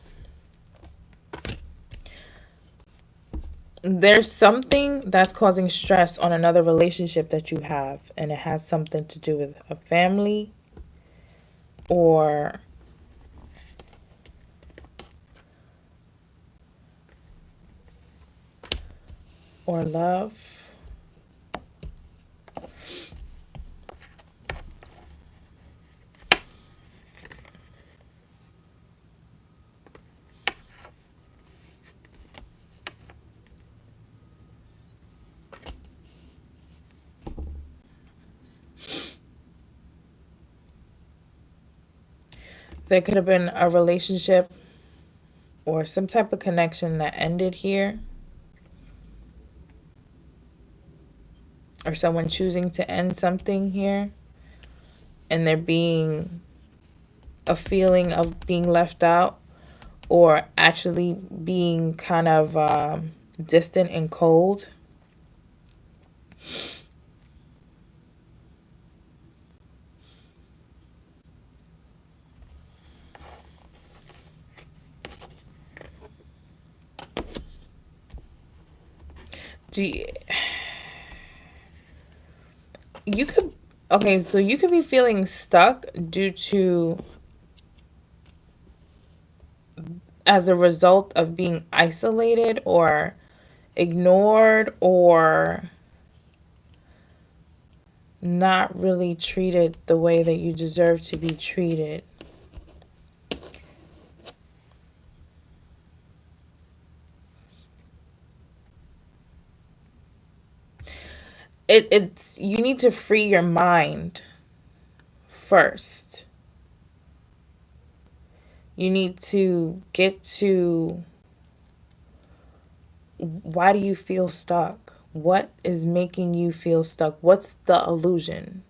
there's something that's causing stress on another relationship that you have, and it has something to do with a family or love. There could have been a relationship or some type of connection that ended here, or someone choosing to end something here, and there being a feeling of being left out, or actually being kind of distant and cold. Do you could, okay, so you could be feeling stuck due to, as a result of being isolated or ignored or not really treated the way that you deserve to be treated. It's you need to free your mind first. You need to get to, why do you feel stuck? What is making you feel stuck? What's the illusion?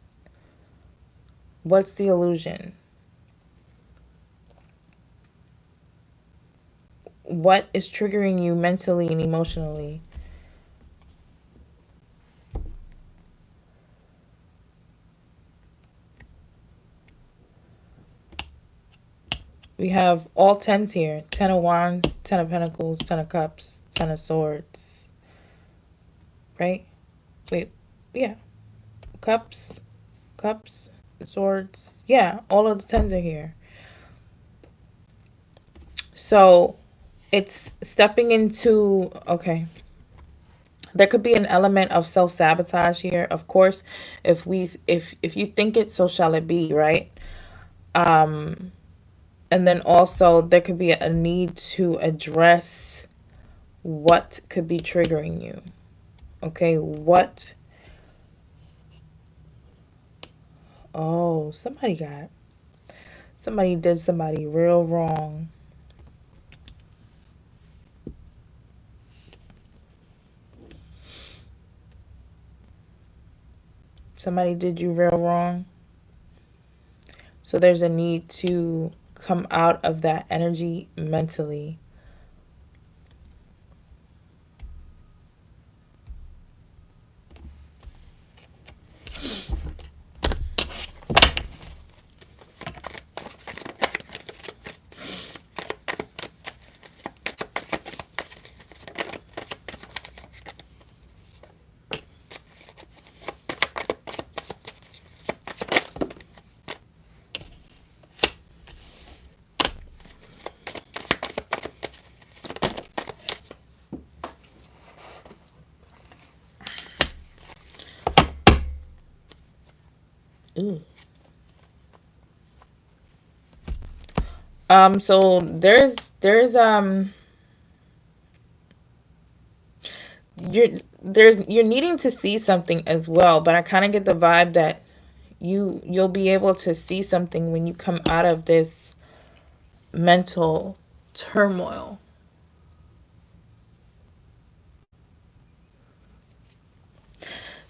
What's the illusion? What is triggering you mentally and emotionally? We have all tens here. 10 of Wands, 10 of Pentacles, 10 of Cups, 10 of Swords. Right? Wait, yeah. Cups, Swords. Yeah, all of the tens are here. So it's stepping into, okay. There could be an element of self-sabotage here. Of course, if you think it, so shall it be, right? And then also there could be a need to address what could be triggering you. Okay, what? Oh, somebody did somebody real wrong. Somebody did you real wrong. So there's a need to come out of that energy mentally. Ooh. So there's you're needing to see something as well, but I kind of get the vibe that you'll be able to see something when you come out of this mental turmoil.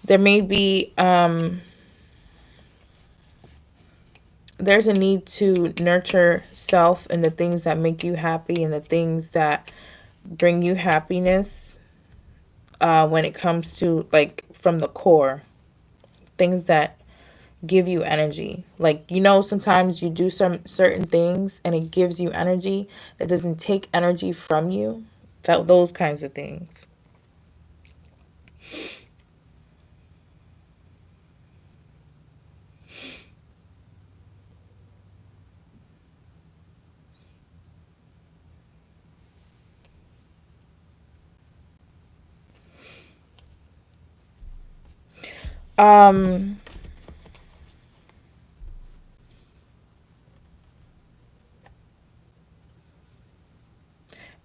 There may be there's a need to nurture self and the things that make you happy and the things that bring you happiness, when it comes to, like, from the core, things that give you energy. Like, sometimes you do some certain things and it gives you energy. It doesn't take energy from you. Those kinds of things.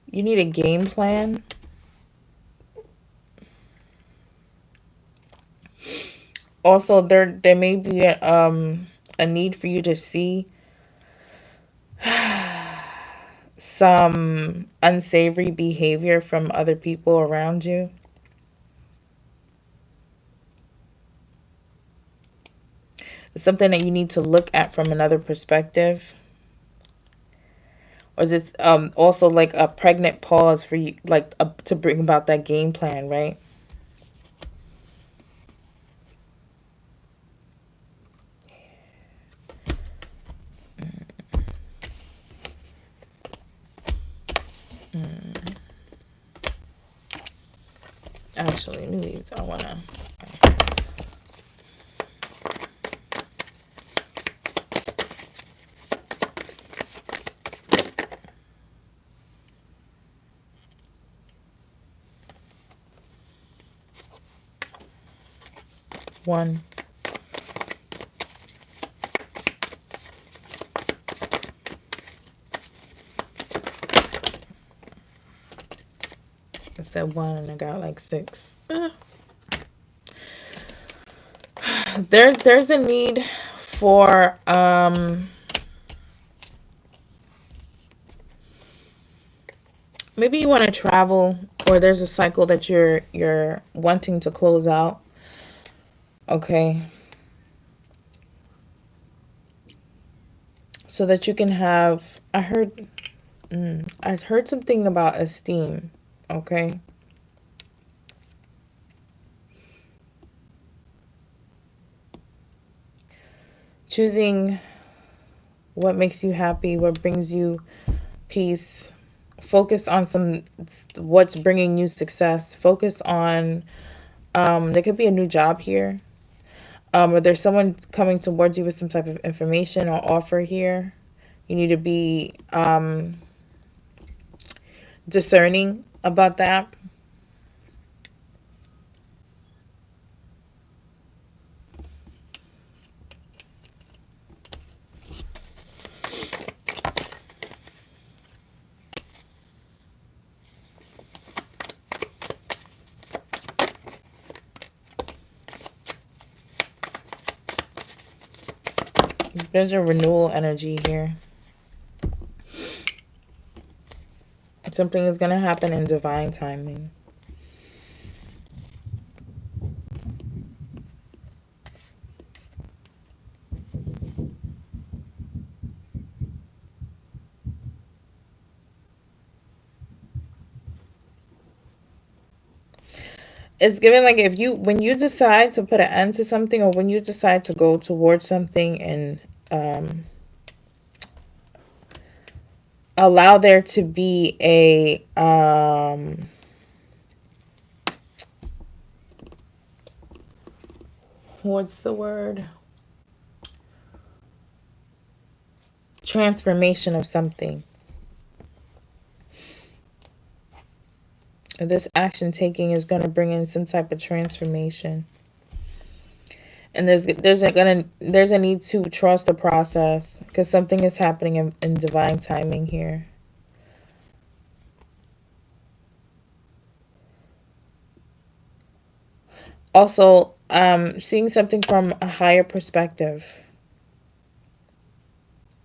You need a game plan. Also, there may be a need for you to see some unsavory behavior from other people around you. It's something that you need to look at from another perspective. Or this also like a pregnant pause for you, like to bring about that game plan, right? Actually, let me leave. I wanna. One. I said one and I got like 6. There's a need for maybe you want to travel, or there's a cycle that you're wanting to close out. Okay. So that you can have, I heard something about esteem. Okay. Choosing what makes you happy, what brings you peace. Focus on what's bringing you success. Focus on, there could be a new job here. Or there's someone coming towards you with some type of information or offer here. You need to be discerning about that. There's a renewal energy here. Something is going to happen in divine timing. It's given like when you decide to put an end to something, or when you decide to go towards something and allow there to be a what's the word? Transformation of something. This action taking is going to bring in some type of transformation. And there's a need to trust the process, because something is happening in divine timing here. Also, seeing something from a higher perspective,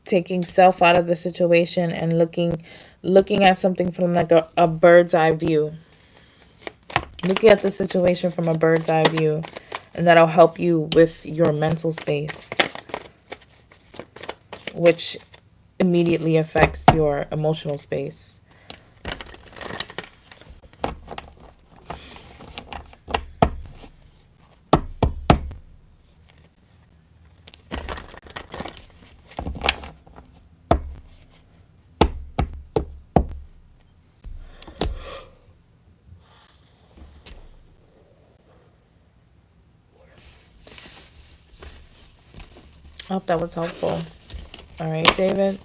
taking self out of the situation and looking at something from like a bird's eye view. Looking at the situation from a bird's eye view, and that'll help you with your mental space, which immediately affects your emotional space. I hope that was helpful. All right, David.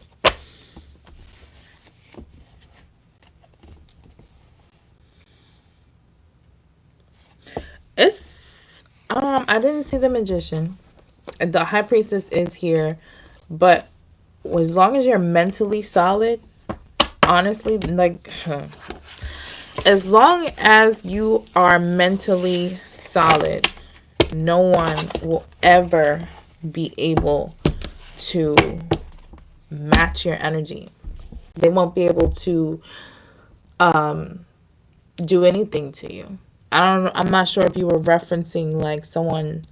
I didn't see the magician. The high priestess is here, but as long as you're mentally solid, honestly, like, as long as you are mentally solid, no one will ever be able to match your energy. They won't be able to do anything to you. I'm not sure if you were referencing like someone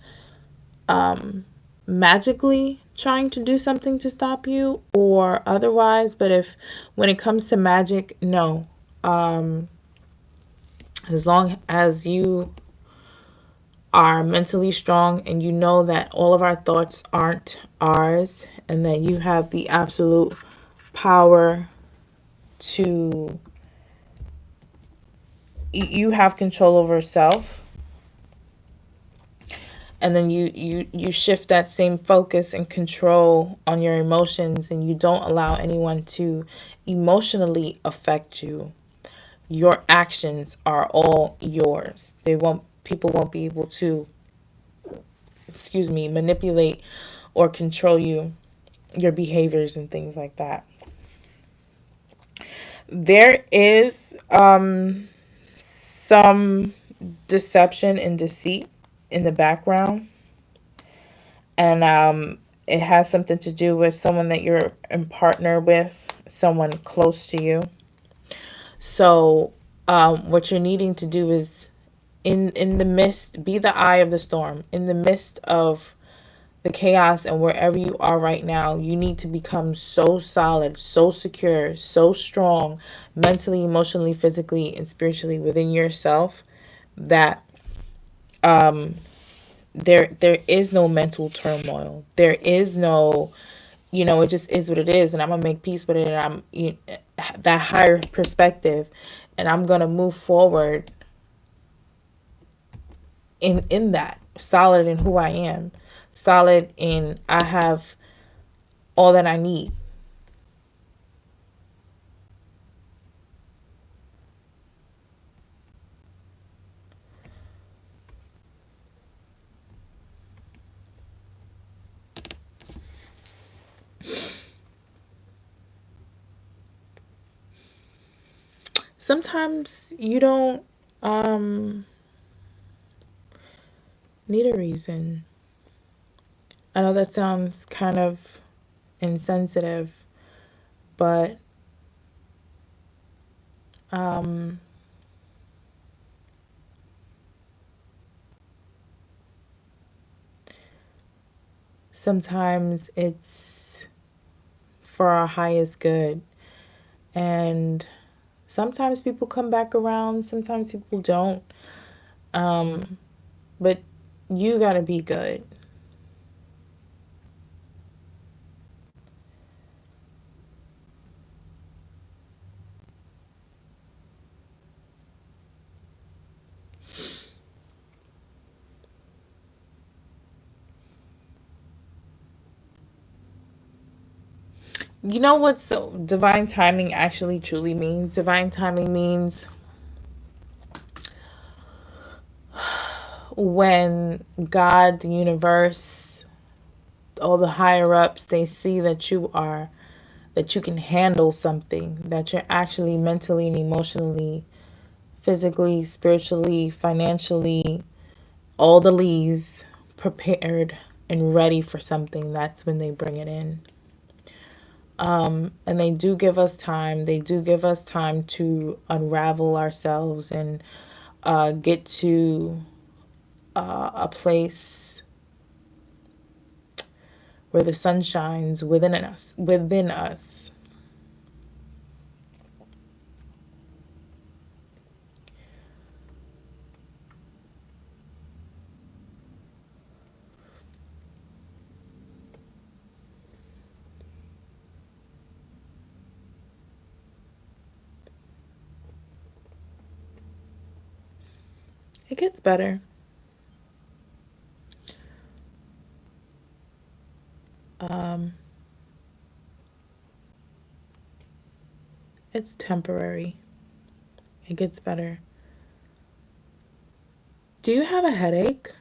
magically trying to do something to stop you or otherwise, but when it comes to magic, no. As long as you are mentally strong and you know that all of our thoughts aren't ours, and that you have the absolute power to you have control over self, and then you shift that same focus and control on your emotions, and you don't allow anyone to emotionally affect you. Your actions are all yours. People won't be able to, manipulate or control you, your behaviors and things like that. There is some deception and deceit in the background, and it has something to do with someone that you're in partner with, someone close to you. So what you're needing to do is, in the midst, be the eye of the storm. In the midst of the chaos and wherever you are right now, you need to become so solid, so secure, so strong, mentally, emotionally, physically, and spiritually within yourself, that there is no mental turmoil. There is no, it just is what it is, and I'm gonna make peace with it, and that higher perspective, and I'm gonna move forward in that, solid in who I am, solid in I have all that I need. Sometimes you don't need a reason. I know that sounds kind of insensitive, but sometimes it's for our highest good. And sometimes people come back around, sometimes people don't. But you gotta be good. You know what divine timing actually truly means? Divine timing means when God, the universe, all the higher ups, they see that you can handle something, that you're actually mentally and emotionally, physically, spiritually, financially, all the leaves prepared and ready for something. That's when they bring it in. And they do give us time. They do give us time to unravel ourselves and get to a place where the sun shines within us. Within us. It gets better. It's temporary. It gets better. Do you have a headache?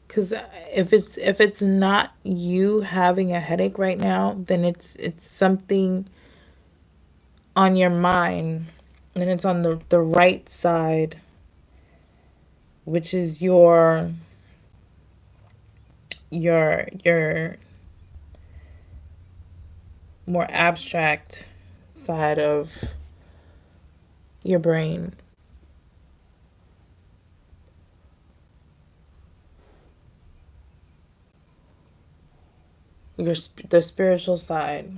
Because if it's not you having a headache right now, then it's something on your mind, and it's on the right side, which is your more abstract side of your brain, the spiritual side.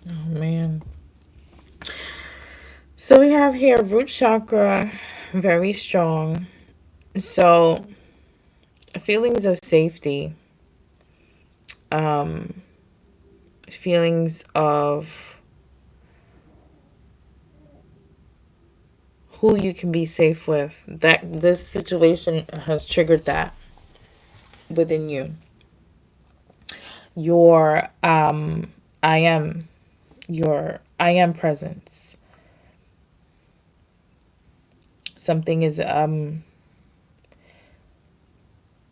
Oh man. So we have here root chakra very strong. So feelings of safety, um, feelings of who you can be safe with. That this situation has triggered that within you. Your I am your I am presence. Something is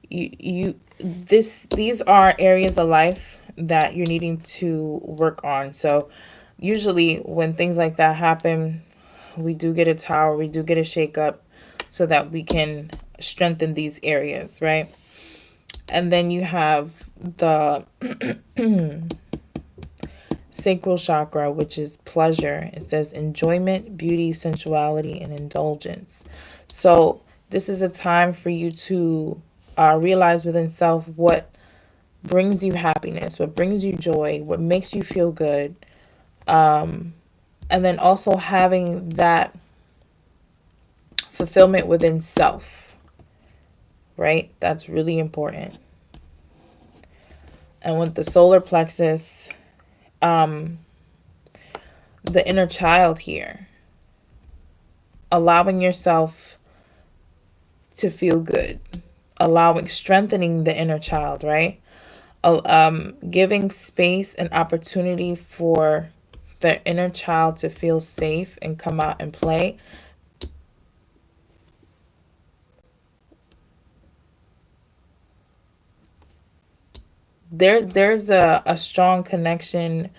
you these are areas of life that you're needing to work on. So usually when things like that happen, we do get a tower, we do get a shake up so that we can strengthen these areas, right? And then you have the sacral chakra, which is pleasure. It says enjoyment, beauty, sensuality, and indulgence. So this is a time for you to realize within self what brings you happiness, what brings you joy, what makes you feel good. And then also having that fulfillment within self, right? That's really important. And with the solar plexus, the inner child here, allowing yourself to feel good, strengthening the inner child, right? Giving space and opportunity for the inner child to feel safe and come out and play. There's a strong connection.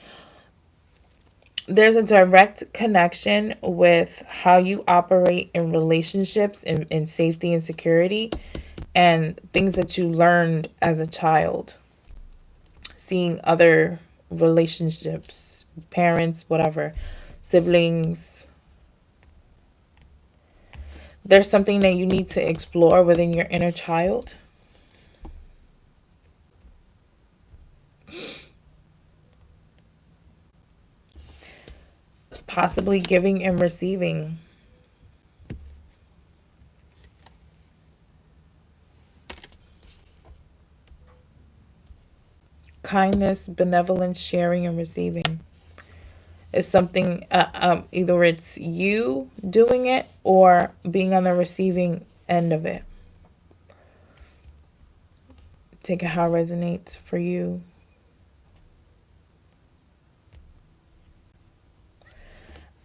There's a direct connection with how you operate in relationships, in safety and security, and things that you learned as a child, seeing other relationships, parents, whatever, siblings. There's something that you need to explore within your inner child. Possibly giving and receiving. Kindness, benevolence, sharing, and receiving is something, either it's you doing it or being on the receiving end of it. Take it how it resonates for you.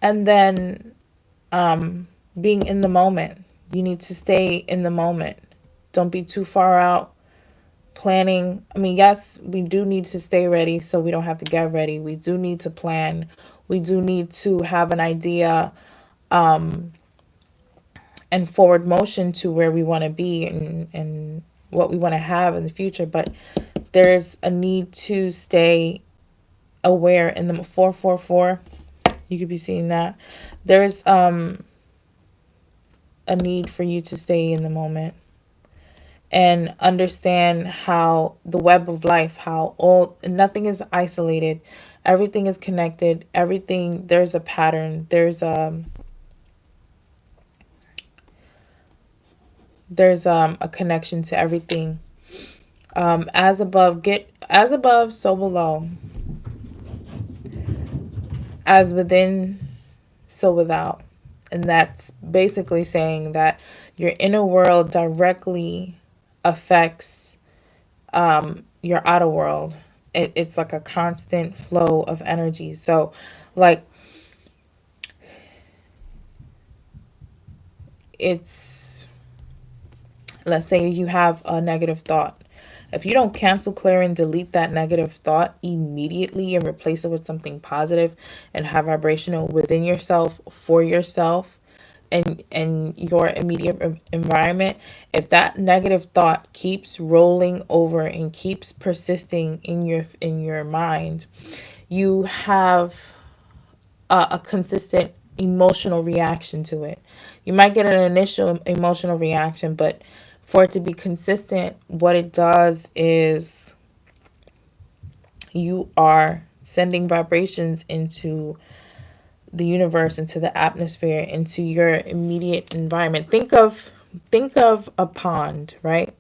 And then being in the moment. You need to stay in the moment. Don't be too far out planning. I mean, yes, we do need to stay ready so we don't have to get ready. We do need to plan. We do need to have an idea and forward motion to where we want to be and what we want to have in the future. But there's a need to stay aware in the 444. You could be seeing that. There's a need for you to stay in the moment and understand how the web of life, how all nothing is isolated, everything is connected, everything, there's a pattern, there's a connection to everything. As above, so below. As within, so without. And that's basically saying that your inner world directly affects your outer world. It's like a constant flow of energy. So, like, it's, let's say you have a negative thought. If you don't cancel, clear, and delete that negative thought immediately and replace it with something positive and high vibrational within yourself, for yourself, and your immediate environment, if that negative thought keeps rolling over and keeps persisting in your mind, you have a consistent emotional reaction to it. You might get an initial emotional reaction, but for it to be consistent, what it does is you are sending vibrations into the universe, into the atmosphere, into your immediate environment. Think of a pond, right?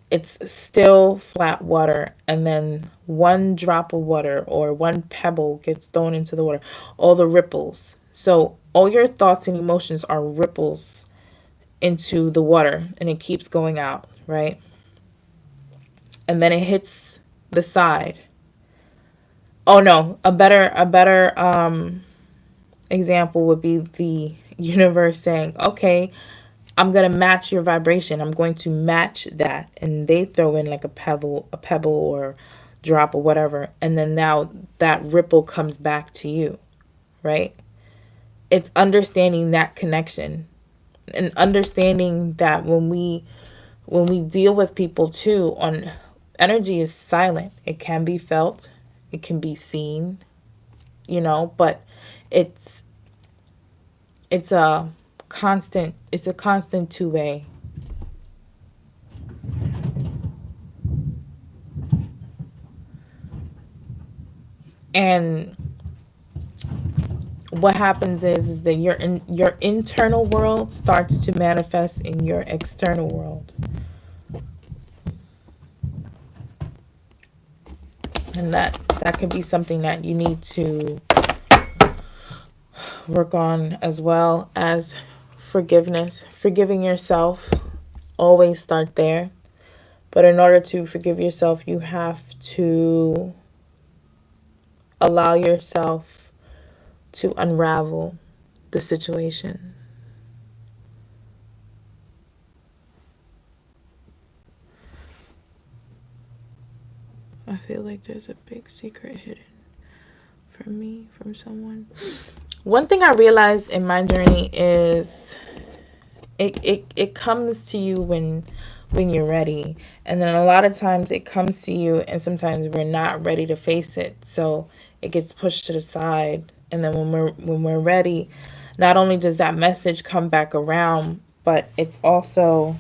It's still flat water, and then one drop of water or one pebble gets thrown into the water, all the ripples. So all your thoughts and emotions are ripples into the water, and it keeps going out, right? And then it hits the side. Oh no, a better example would be the universe saying, okay, I'm going to match your vibration. I'm going to match that. And they throw in like a pebble or drop or whatever. And then now that ripple comes back to you, right? It's understanding that connection and understanding that when we deal with people too, on energy is silent. It can be felt, it can be seen, but it's it's a constant two-way. And what happens is that your internal world starts to manifest in your external world. And that could be something that you need to work on, as well as forgiveness. Forgiving yourself, always start there. But in order to forgive yourself, you have to allow yourself to unravel the situation. I feel like there's a big secret hidden from me, from someone. One thing I realized in my journey is it comes to you when you're ready. And then a lot of times it comes to you and sometimes we're not ready to face it. So it gets pushed to the side. And then when we're ready, not only does that message come back around, but it's also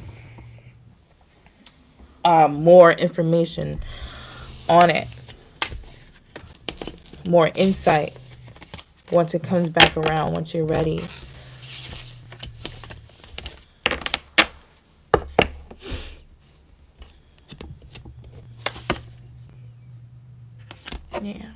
more information on it, more insight once it comes back around, once you're ready. Yeah.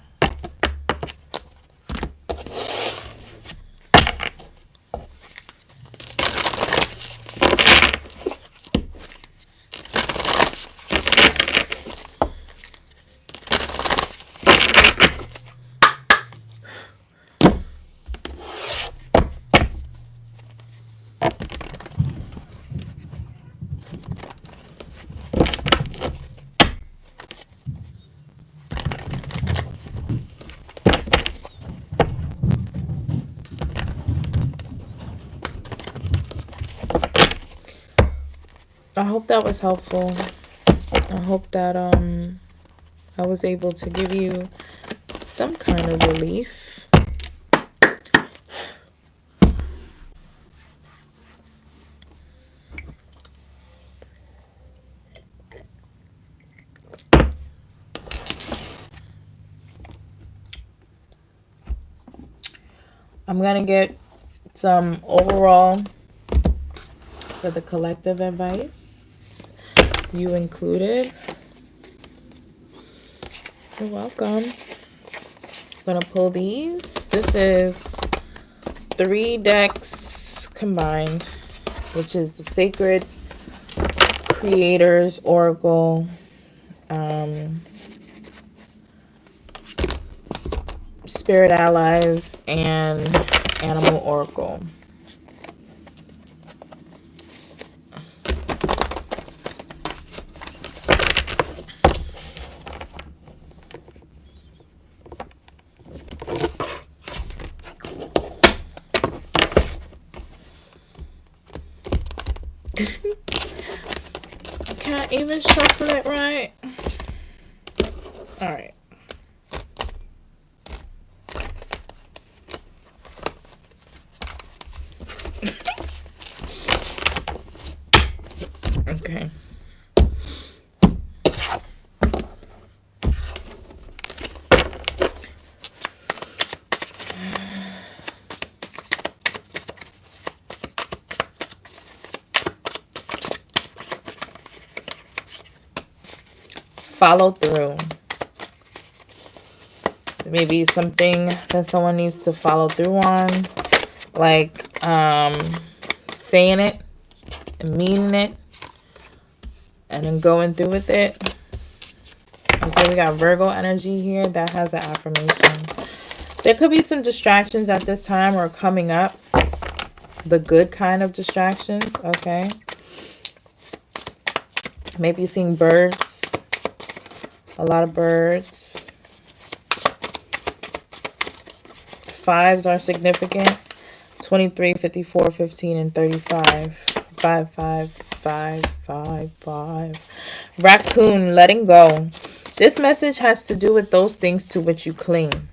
I hope that was helpful. I hope that I was able to give you some kind of relief. I'm going to get some overall for the collective advice, you included. You're welcome. I'm going to pull these. This is 3 decks combined, which is the Sacred Creators Oracle, Spirit Allies, and Animal Oracle. I can't even shuffle it right. All right. Okay. follow through. Maybe something that someone needs to follow through on, like saying it and meaning it and then going through with it. Okay, we got Virgo energy here. That has an affirmation. There could be some distractions at this time or coming up. The good kind of distractions, okay? Maybe seeing birds. A lot of birds. Fives are significant. 23, 54, 15, and 35. 5, 5, 5, 5, 5. Raccoon, letting go. This message has to do with those things to which you cling.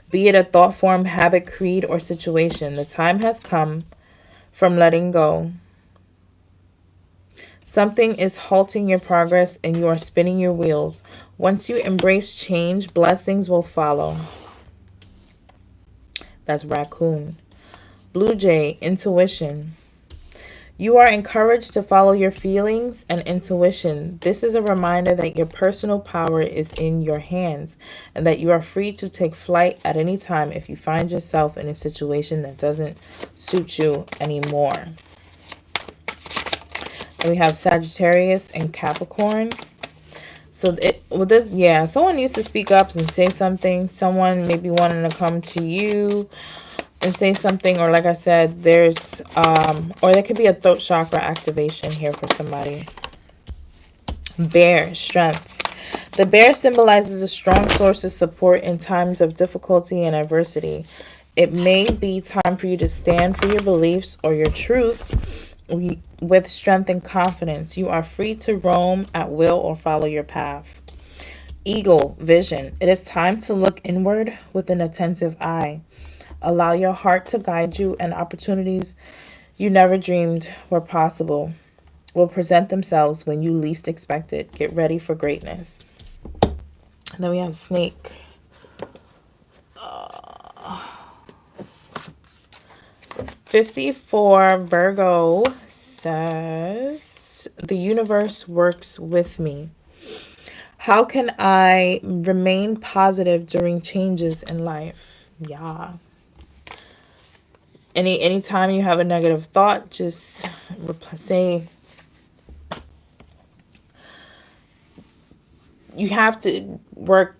Be it a thought form, habit, creed, or situation. The time has come from letting go. Something is halting your progress and you are spinning your wheels. Once you embrace change, blessings will follow. That's raccoon. Blue jay, intuition. You are encouraged to follow your feelings and intuition. This is a reminder that your personal power is in your hands and that you are free to take flight at any time if you find yourself in a situation that doesn't suit you anymore. And we have Sagittarius and Capricorn. So with this, yeah, someone needs to speak up and say something. Someone may be wanting to come to you and say something, or like I said, there's or there could be a throat chakra activation here for somebody. Bear, strength. The bear symbolizes a strong source of support in times of difficulty and adversity. It may be time for you to stand for your beliefs or your truth with strength and confidence. You are free to roam at will or follow your path. Eagle, vision. It is time to look inward with an attentive eye. Allow your heart to guide you, and opportunities you never dreamed were possible will present themselves when you least expect it. Get ready for greatness. And then we have snake. 54 Virgo says, the universe works with me. How can I remain positive during changes in life? Yeah. Anytime you have a negative thought, just say, you have to work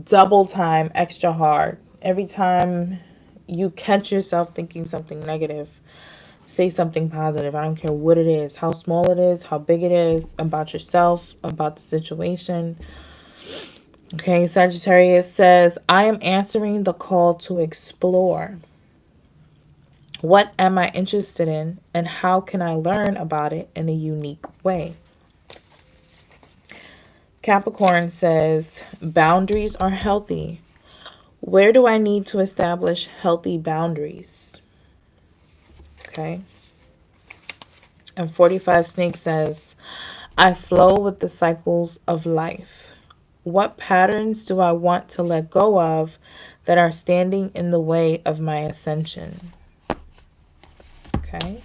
double time, extra hard. Every time you catch yourself thinking something negative, say something positive. I don't care what it is, how small it is, how big it is, about yourself, about the situation. Okay, Sagittarius says, I am answering the call to explore. What am I interested in, and how can I learn about it in a unique way? Capricorn says, boundaries are healthy. Where do I need to establish healthy boundaries? Okay. And 45 Snake says, I flow with the cycles of life. What patterns do I want to let go of that are standing in the way of my ascension? Okay.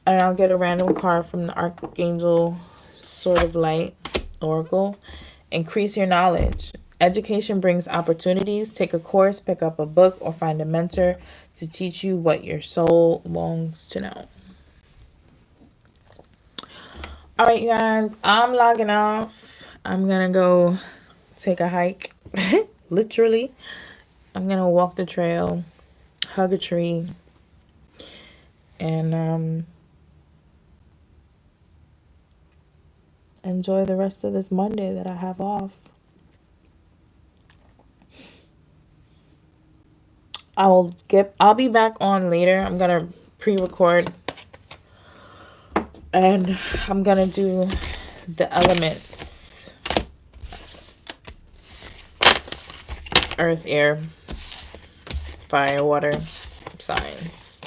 And I'll get a random card from the Archangel Sword of Light Oracle. Increase your knowledge. Education brings opportunities. Take a course, pick up a book, or find a mentor to teach you what your soul longs to know. All right, you guys, I'm logging off. I'm going to go take a hike. Literally. I'm going to walk the trail, hug a tree, and enjoy the rest of this Monday that I have off. I'll be back on later. I'm gonna pre-record, and I'm gonna do the elements: earth, air, fire, water, signs.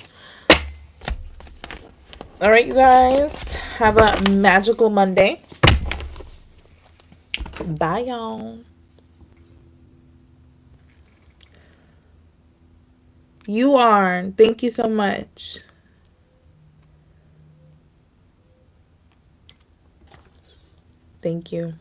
All right, you guys, have a magical Monday. Bye, y'all. You are. Thank you so much. Thank you.